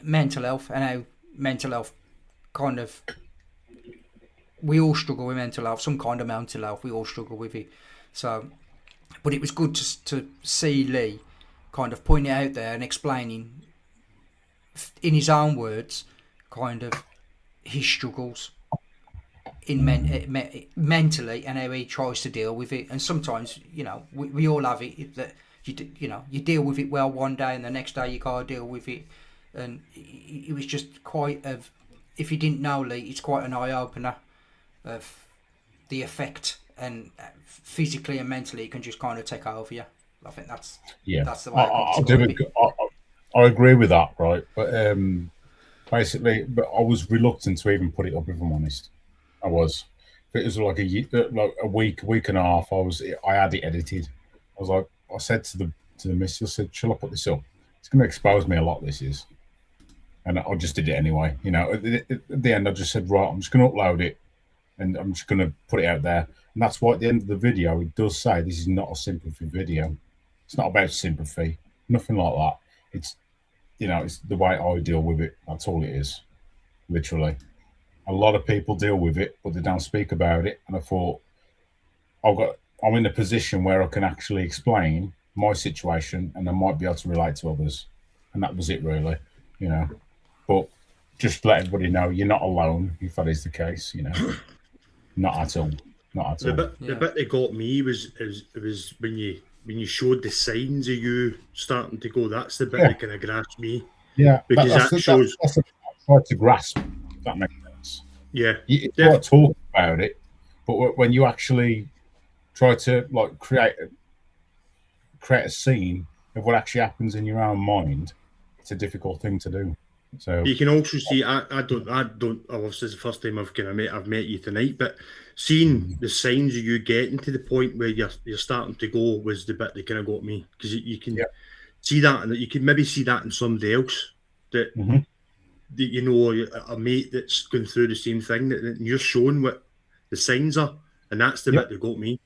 mental health and how mental health kind of, we all struggle with mental health, some kind of mental health, we all struggle with it. So, but it was good to see Lee kind of pointing it out there and explaining in his own words kind of his struggles in mentally and how he tries to deal with it. And sometimes, you know, we all have it that you deal with it well one day and the next day you can't deal with it. And it was just quite if you didn't know Lee, it's quite an eye opener of the effect, and physically and mentally it can just kind of take over you. I think that's the way I agree with that, right? But basically, I was reluctant to even put it up, if I'm honest. I was. It was like a week and a half. I had it edited. I said to the missus, I said, "Shall I put this up? It's going to expose me a lot. This is." And I just did it anyway. You know, at the end, I just said, "Right, I'm just going to upload it, and I'm just going to put it out there." And that's why at the end of the video, it does say this is not a sympathy video. It's not about sympathy, nothing like that. It's, you know, it's the way I deal with it. That's all it is, literally. A lot of people deal with it, but they don't speak about it. And I thought, I'm in a position where I can actually explain my situation, and I might be able to relate to others. And that was it, really, you know. But just let everybody know you're not alone if that is the case, you know. Not at all. Not at The all. bit, Yeah. the bit that got me was when you showed the signs of you starting to go. That's the bit Yeah. that kind of grasped me. Yeah, Because that's that shows- that's the I tried to grasp. If that makes sense. Yeah, You try to talk about it, but when you actually try to like create a scene of what actually happens in your own mind, it's a difficult thing to do. So you can also see. I don't. Obviously, it's the first time I've met you tonight, but seeing the signs of you getting to the point where you're starting to go was the bit that kind of got me, because you can Yeah. see that, and you can maybe see that in somebody else that. Mhm. That you know a mate that's going through the same thing, that you're showing what the signs are, and that's the Yeah. bit that got me.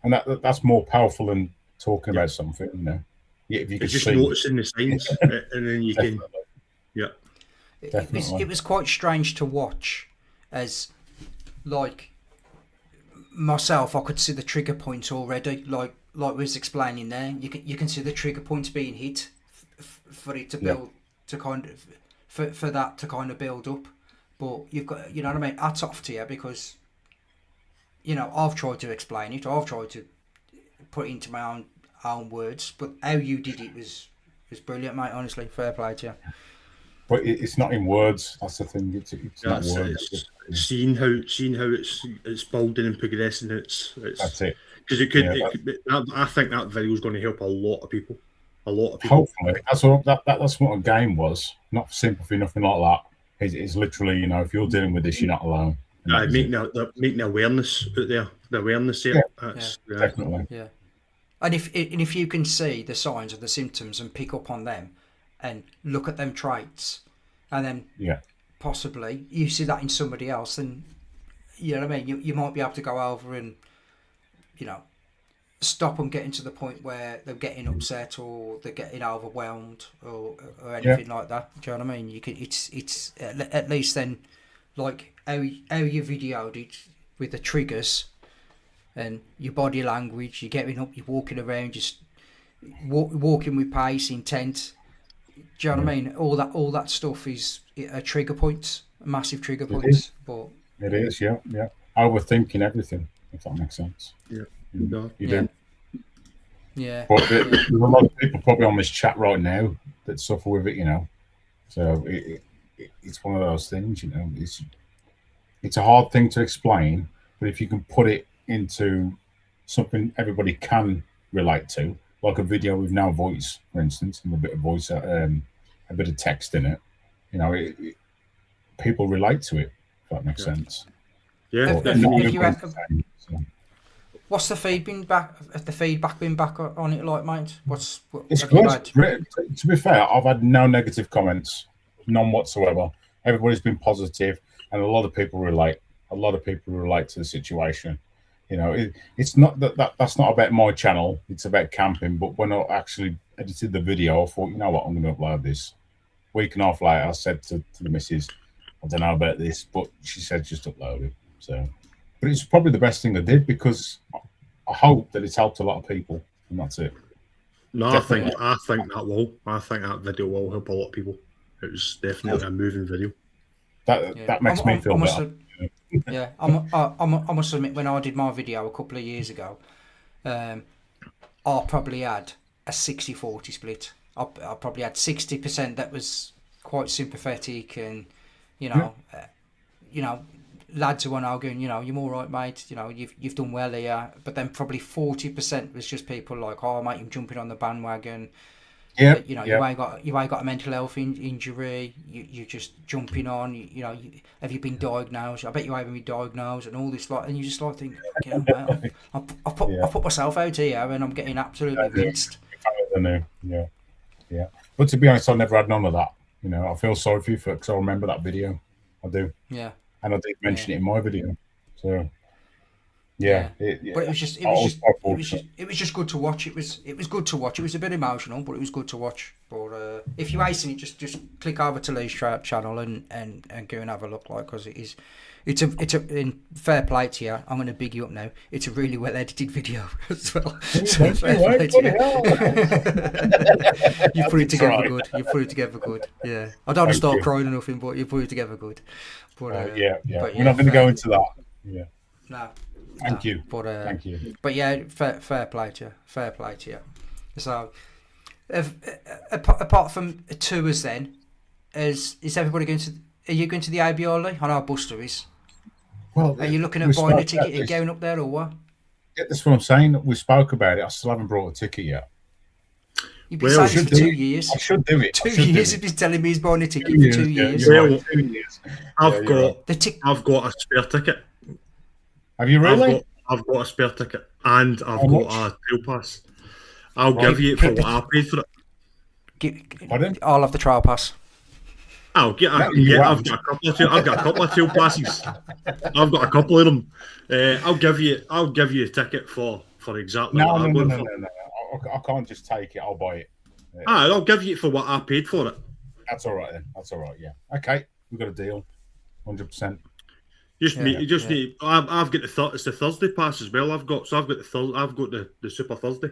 and that's more powerful than talking Yeah. about something, you know. Yeah, if you can It's just see, noticing the signs, and then you can. definitely. Yeah, Definitely. It was quite strange to watch, as like myself, I could see the trigger points already. Like we was explaining there, you can see the trigger points being hit for it to build to kind of for that to kind of build up. But you've got, you know what I mean. Hats off to you, because you know I've tried to explain it. I've tried to put it into my own words, but how you did it was brilliant, mate. Honestly, fair play to you. But it's not in words. That's the thing. It's not that's words. it's seeing how it's building and progressing. It's That's it. because it could. Yeah, I think that video is going to help a lot of people. A lot of people. Hopefully, that's what a game was. Not for sympathy, nothing like that. It's literally, you know, if you're dealing with this, you're not alone. And that was Making it. making awareness out there. The awareness there. Yeah. That's, Definitely. Yeah, and if you can see the signs of the symptoms and pick up on them, and look at them traits, and then Yeah. possibly you see that in somebody else, then you know what I mean. You might be able to go over and, you know, stop them getting to the point where they're getting upset or they're getting overwhelmed or anything like that. Do you know what I mean? You can. It's at least then, like how you videoed it with the triggers and your body language. You're getting up, you're walking around, just walking with pace, intent. Do you know what I mean? All that stuff is trigger points, massive trigger points. is. But It is. Yeah. Overthinking everything, if that makes sense. Yeah. You Yeah. do. yeah, But there's a lot of people probably on this chat right now that suffer with it, you know. So it's one of those things, you know. It's a hard thing to explain, but if you can put it into something everybody can relate to, like a video with no voice, for instance, and a bit of voice, a bit of text in it, you know, people relate to it. If that makes sense. Yeah, But If not you everybody's have- the same, so. What's the feedback? The feedback been back on it, like, mate? What It's have you had? good. To be fair, I've had no negative comments, none whatsoever. Everybody's been positive, and a lot of people relate. A lot of people relate to the situation. You know, it's not that's not about my channel. It's about camping. But when I actually edited the video, I thought, you know what, I'm going to upload this. Week and a half later, I said to the missus, I don't know about this, but she said just upload it. So, but it's probably the best thing I did, because I hope that it's helped a lot of people, and that's it. No, Definitely. I think that video will help a lot of people. It was definitely a moving video. That makes me feel better. Yeah, I must admit, when I did my video a couple of years ago, I probably had a 60-40 split. I probably had 60% that was quite sympathetic, and you know, lads who are arguing, you know, you're all right, mate. You know, you've done well here. But then probably 40% was just people like, oh, mate, you're jumping on the bandwagon. Yeah, You know, yeah. you ain't got a mental health injury. You're just jumping on. You know, have you been diagnosed? I bet you haven't been diagnosed, and all this lot. And you just like think, you know, mate, I put myself out here, and I'm getting absolutely rinsed. Yeah. But to be honest, I've never had none of that. You know, I feel sorry for you because I remember that video. I do, Yeah. and I did mention it in my video. So, yeah. But it was just good to watch. It was good to watch. It was a bit emotional, but it was good to watch. But if you're acing it, just click over to Lee's channel and go and have a look, like, because it's in fair play to you. I'm going to big you up now. It's a really well edited video as well. So fair play to you. You put it together good. You put it together good. Yeah. I don't want to start crying or nothing, but you put it together good. But yeah. but We're not going to fair. go into that. Yeah. No. Thank no. you. But Thank you. But yeah, fair play to you. Fair play to you. So, apart from tours, then, is everybody going to? Are you going to the IBR? I know Buster is. Well, Are you looking at we buying a spoke ticket about and this. going up there, or what? Yeah, that's what I'm saying. We spoke about it. I still haven't brought a ticket yet. You've been Well, saying I this should for do 2 it. years. I should do it. I 2 should do years it. he's been telling me he's buying a ticket 2 for years, 2 yeah, years. you're Well, right, 2 years. I've Yeah, you're got right. The ticket. I've got a spare ticket. Have you really? I've got a spare ticket, and I've How got much? a trail pass. I'll Right. give you it for Keep what I paid for it. Pardon? I'll have the trial pass. I'll get. I No, can you get. won't. I've got a couple of trail passes. I've got a couple of them. I'll give you a ticket for exactly No, what no, I'm no, going no, for. no, no. I can't just take it. I'll buy it. I'll give you it for what I paid for it. That's all right then. That's all right. Yeah. Okay. We've got a deal. 100%. Just Yeah, need. You just yeah. need. I've got it's the Thursday pass as well. I've got the Super Thursday,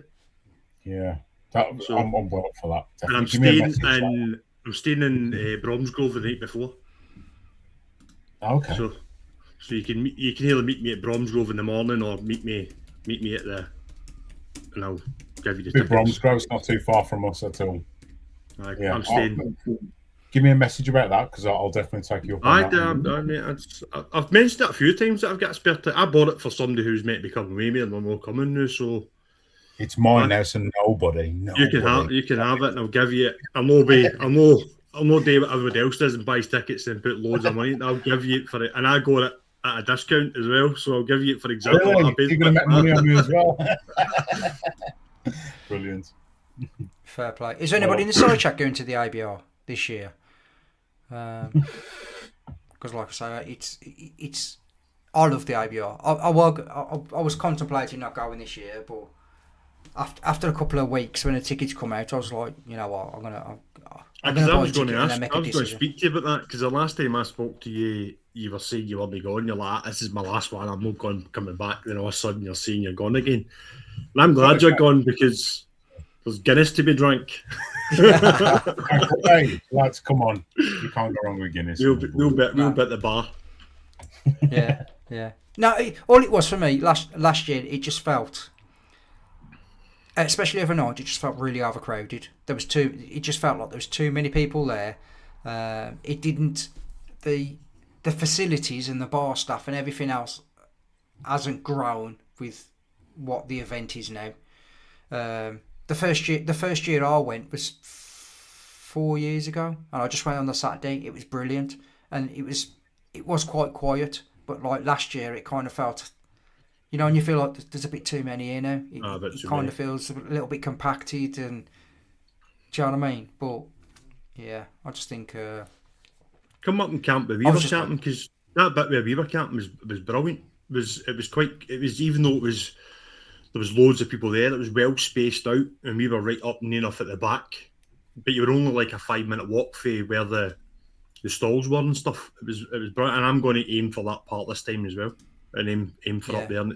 Yeah. So- I'm well up for that. and I'm Definitely. Give me a staying message. in Bromsgrove the night before. Okay. So you can either meet me at Bromsgrove in the morning or meet me at and I'll give you the Big tickets. Bromsgrove's not too far from us at all. Yeah. I'm staying. Give me a message about that because I'll definitely take you up on that. I've mentioned it a few times that I've got a spare ticket. I bought it for somebody who's meant to be coming with me and I'm not coming now, so It's mine now, so nobody. you can have it and I'll give you it. I'll not do what everybody else does and buys tickets and put loads of money. I'll give you it for it, and I got it at a discount as well, so I'll give you it for exactly what I Really? paid You're for going to it. make money on me as well. Brilliant. Fair play. Is there anybody in the side chat going to the IBR this year? Because, like I say, it's. I love the IBR. I was contemplating not going this year, but after a couple of weeks when the tickets come out, I was like, you know what, I'm gonna I buy was a going to ticket and then ask. make I a was going to decision. speak to you about that because the last time I spoke to you, you were saying you weren't going. You're like, "This is my last one. I'm not coming back." Then all of a sudden, you're saying you're gone again. And I'm glad you're gone because there's Guinness to be drank. Hey, lads, come on. You can't go wrong with Guinness. We'll bet the bar. Yeah, yeah. No, all it was for me last year, it just felt, especially overnight, it just felt really overcrowded. It just felt like there was too many people there. It didn't, the facilities and the bar staff and everything else hasn't grown with what the event is now. The first year I went was 4 years ago, and I just went on the Saturday. It was brilliant, and it was quite quiet. But like last year, it kind of felt, and you feel like there's a bit too many here now. It kind of feels a little bit compacted, and do you know what I mean? But yeah, I just think. Come up and camp with Weaver camping because that bit where Weaver camping was brilliant. It was even though there was loads of people there. It was well spaced out, and we were right up near enough at the back. But you were only like a 5-minute walk for where the stalls were and stuff. It was brilliant, and I'm going to aim for that part this time as well, and aim for up there. And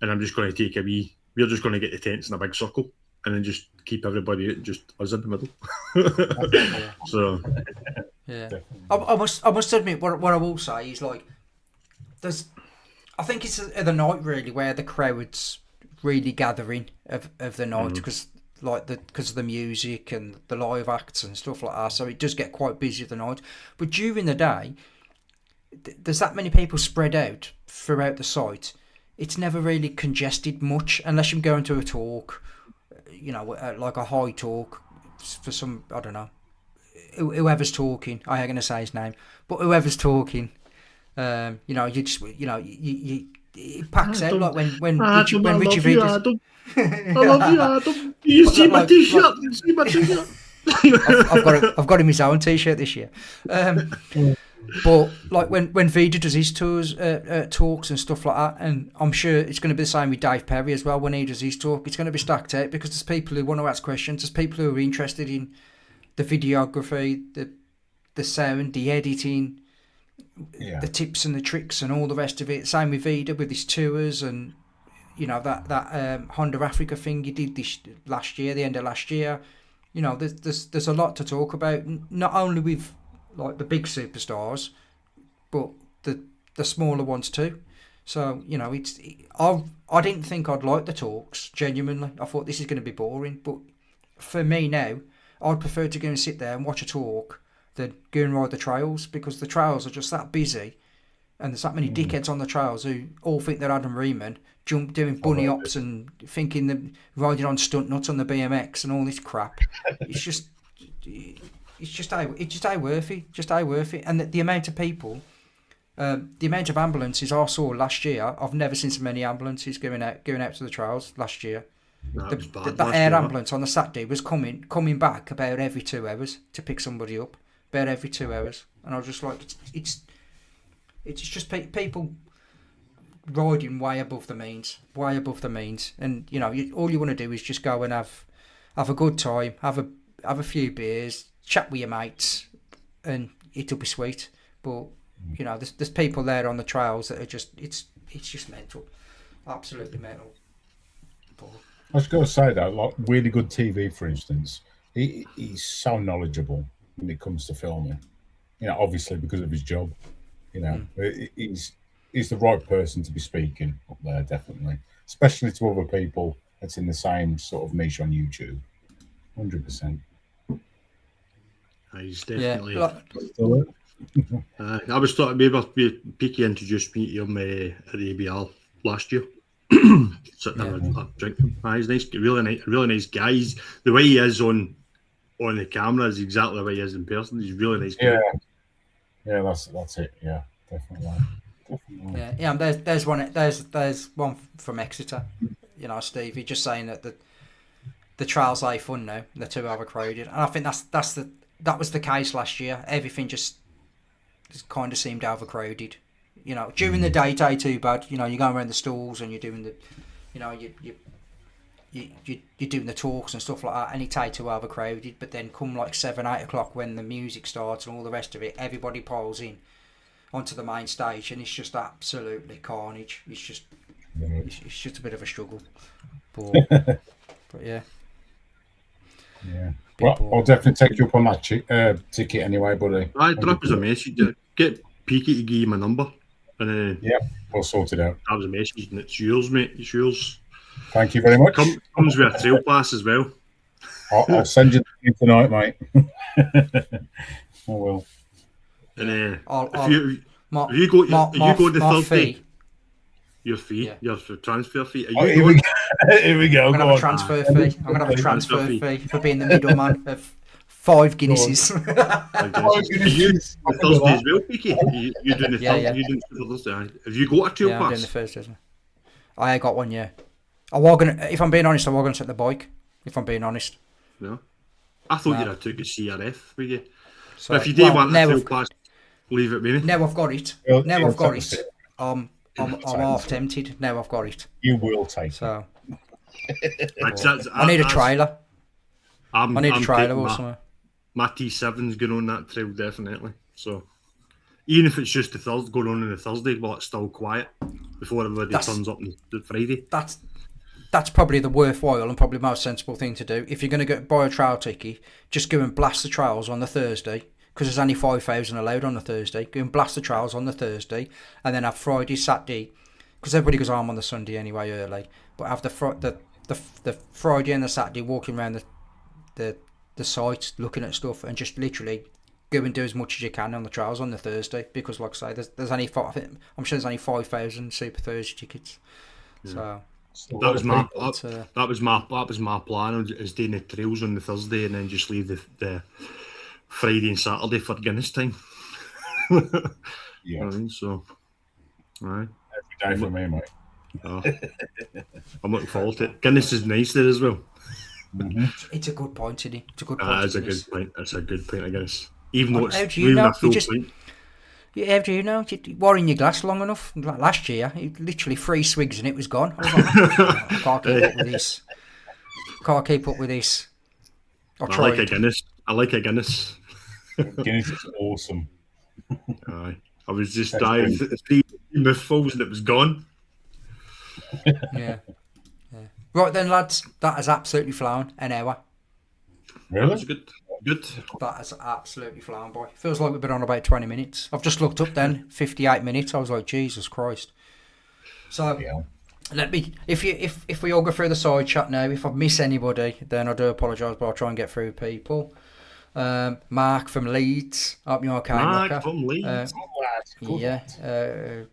I'm just going to take we're just going to get the tents in a big circle, and then just keep everybody out and just us in the middle. So yeah, I must admit what I will say is like I think it's the night really where the crowds really gathering of the night because of the music and the live acts and stuff like that, so it does get quite busy the night. But during the day, there's that many people spread out throughout the site. It's never really congested much unless you're going to a talk, like a high talk for some, I don't know, whoever's talking. I ain't gonna say his name, but whoever's talking, you just it packs out like when Richie Vegas. I love you, Adam. You see my t-shirt. You see my t-shirt. I've got him his own t-shirt this year. But like when Vida does his tours, talks and stuff like that, and I'm sure it's going to be the same with Dave Perry as well. When he does his talk, it's going to be stacked out because there's people who want to ask questions. There's people who are interested in the videography, the sound, the editing, the tips and the tricks, and all the rest of it. Same with Vida with his tours and. That Honda Africa thing you did the end of last year. There's a lot to talk about, not only with like the big superstars, but the smaller ones too. So, you know, I didn't think I'd like the talks, genuinely. I thought this is going to be boring. But for me now, I'd prefer to go and sit there and watch a talk than go and ride the trails, because the trails are just that busy and there's that many dickheads on the trails who all think they're Adam Reeman, doing bunny hops and thinking that riding on stunt nuts on the BMX and all this crap. It's just ain't worth it. Just ain't worth it. And the amount of people, the amount of ambulances I saw last year, I've never seen so many ambulances going out to the trails last year. That air ambulance on the Saturday was coming back about every 2 hours to pick somebody up, about every 2 hours, and I was just like, it's just people riding way above the means, and you know, all you want to do is just go and have a good time, have a few beers, chat with your mates, and it'll be sweet. But you know, there's people there on the trails that are just it's just mental, absolutely mental. But I was going to say that, like really good TV, for instance, he's so knowledgeable when it comes to filming. You know, obviously because of his job. You know, he's the right person to be speaking up there, definitely, especially to other people that's in the same sort of niche on YouTube. 100%. He's definitely. yeah, I was thought maybe Peaky introduced me to him at the ABR last year. Sitting there drinking. He's nice, really nice guy. The way he is on the camera is exactly the way he is in person. He's a really nice guy. Yeah, that's it. Yeah, definitely. Yeah. There's one from Exeter. You know, Steve. He's just saying that the trails are fun now. They're too overcrowded, and I think that was the case last year. Everything just kind of seemed overcrowded. You know, during the day too bad. You know, you're going around the stalls and you're doing the, you know, you're doing the talks and stuff like that, and it's too overcrowded. But then come like 7, 8 o'clock when the music starts and all the rest of it, everybody piles in onto the main stage, and it's just absolutely carnage. It's just a bit of a struggle. But yeah. Yeah. Well, I'll definitely take you up on that ticket anyway, buddy. Drop us a message. Get Peaky to give you my number. And we'll sort it out. That was a message, and it's yours, mate. It's yours. Thank you very much. Comes with a trail pass as well. I'll send you the tonight, mate. I will. And if you go to Thursday, fee. Your fee, your transfer fee. Here we go. I'm gonna have a transfer fee. I'm gonna have a transfer fee for being the middleman of 5 Guinnesses. You Thursday as well, Peaky? You doing the Thursday? You doing Thursday? Have you got a trail pass? I'm doing the Thursdays. I got one, yeah. If I'm being honest, I was gonna take the bike. If I'm being honest. No. I thought you'd have took a CRF with you. So, but if you do want a trail pass, leave it with me. Now I've got it. I'm half tempted. Now I've got it. You will take so. I need a trailer. I need a trailer or something. My T7's going on that trail, definitely. So, even if it's just going on the Thursday, but it's still quiet before everybody turns up on the Friday. That's probably the worthwhile and probably most sensible thing to do. If you're going to buy a trail ticket, just go and blast the trails on the Thursday, because there's only 5,000 allowed on the Thursday. Go and blast the trails on the Thursday, and then have Friday, Saturday, because everybody goes home on the Sunday anyway early. But have the Friday and the Saturday walking around the site, looking at stuff, and just literally go and do as much as you can on the trails on the Thursday. Because, like I say, I'm sure there's only 5,000 Super Thursday tickets. Yeah. So that was my plan. Is doing the trails on the Thursday and then just leave the Friday and Saturday for Guinness time. Yeah. So, every day for me, mate. I'm looking forward to it. Guinness is nice there as well. Mm-hmm. It's a good point, isn't it? It's a good point. It's a good point. It's a good point, I guess. Even though it's how do you know? A full point. Yeah, how do you know? You wore in your glass long enough. Like last year, literally 3 swigs and it was gone. I was like, I can't keep up with this. Can't keep up with this. I like a Guinness. Guinness is awesome. I was just dying 3 mouthfuls and it was gone. Yeah. Right then, lads, that has absolutely flown an hour. Really? That's good. That has absolutely flown, boy. Feels like we've been on about 20 minutes. I've just looked up then, 58 minutes. I was like, Jesus Christ. So Yeah. let me, if we all go through the side chat now, if I miss anybody, then I do apologise, but I'll try and get through people. Mark from Leeds, hope you're okay, Mark Mucker. from Leeds. Good lad.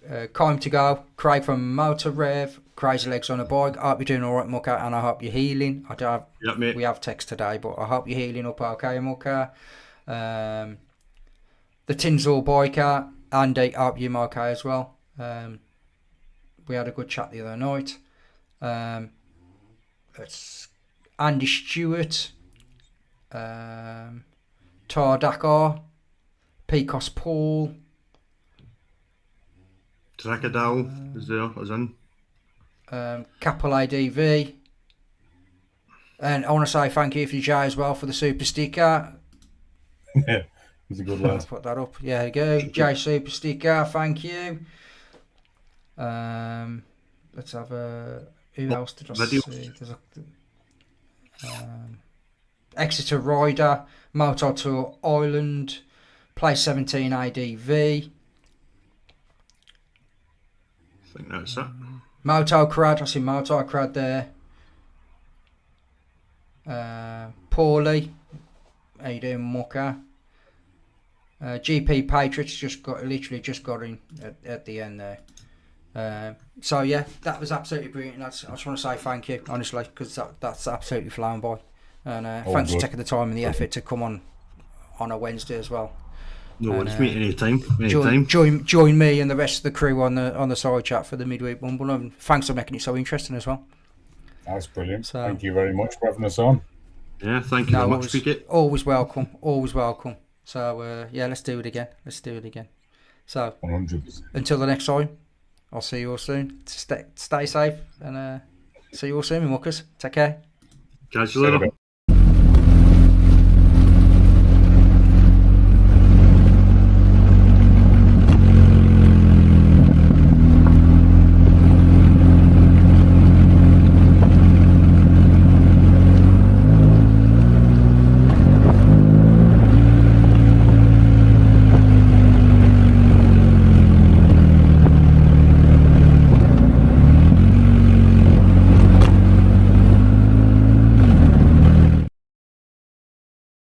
Yeah. Time to go. Craig from Motor Rev. Crazy Legs on a bike. I hope you're doing all right, Mucker, and I hope you're healing. I don't have, Yep, mate. we have text today, but I hope you're healing up okay, Mucker. The Tinsel Biker, Andy, I hope you're okay as well. We had a good chat the other night. It's Andy Stewart, Tar Dakar, Pecos Paul, Trackadal is there, is in. Capel ADV. And I want to say thank you for Jay as well for the super sticker. Yeah, he's a good I'll lad. put that up. Yeah, there you go. Jay super sticker, thank you. Let's have a. Who else did I Video. see? There's a. Exeter Rider, Moto Tour Island, Play 17 ADV, I think that's it. Moto Crad, I see Moto Crad there. Paulie, how you doing, Mucker? GP Patriots literally just got in at the end there. So yeah, that was absolutely brilliant. I just want to say thank you, honestly, because that's absolutely flown by. And thanks for good. taking the time and the effort to come on a Wednesday as well. No And, worries, mate. Anytime. Join me and the rest of the crew on the side chat for the midweek rumble, and thanks for making it so interesting as well. That's brilliant. So- Thank you very much for having us on. Yeah, thank you very much, Piquet. always welcome, always welcome. So yeah, let's do it again. So 100%. until the next time, I'll see you all soon. Stay safe and see you all soon, muckers. Take care. Catch you later.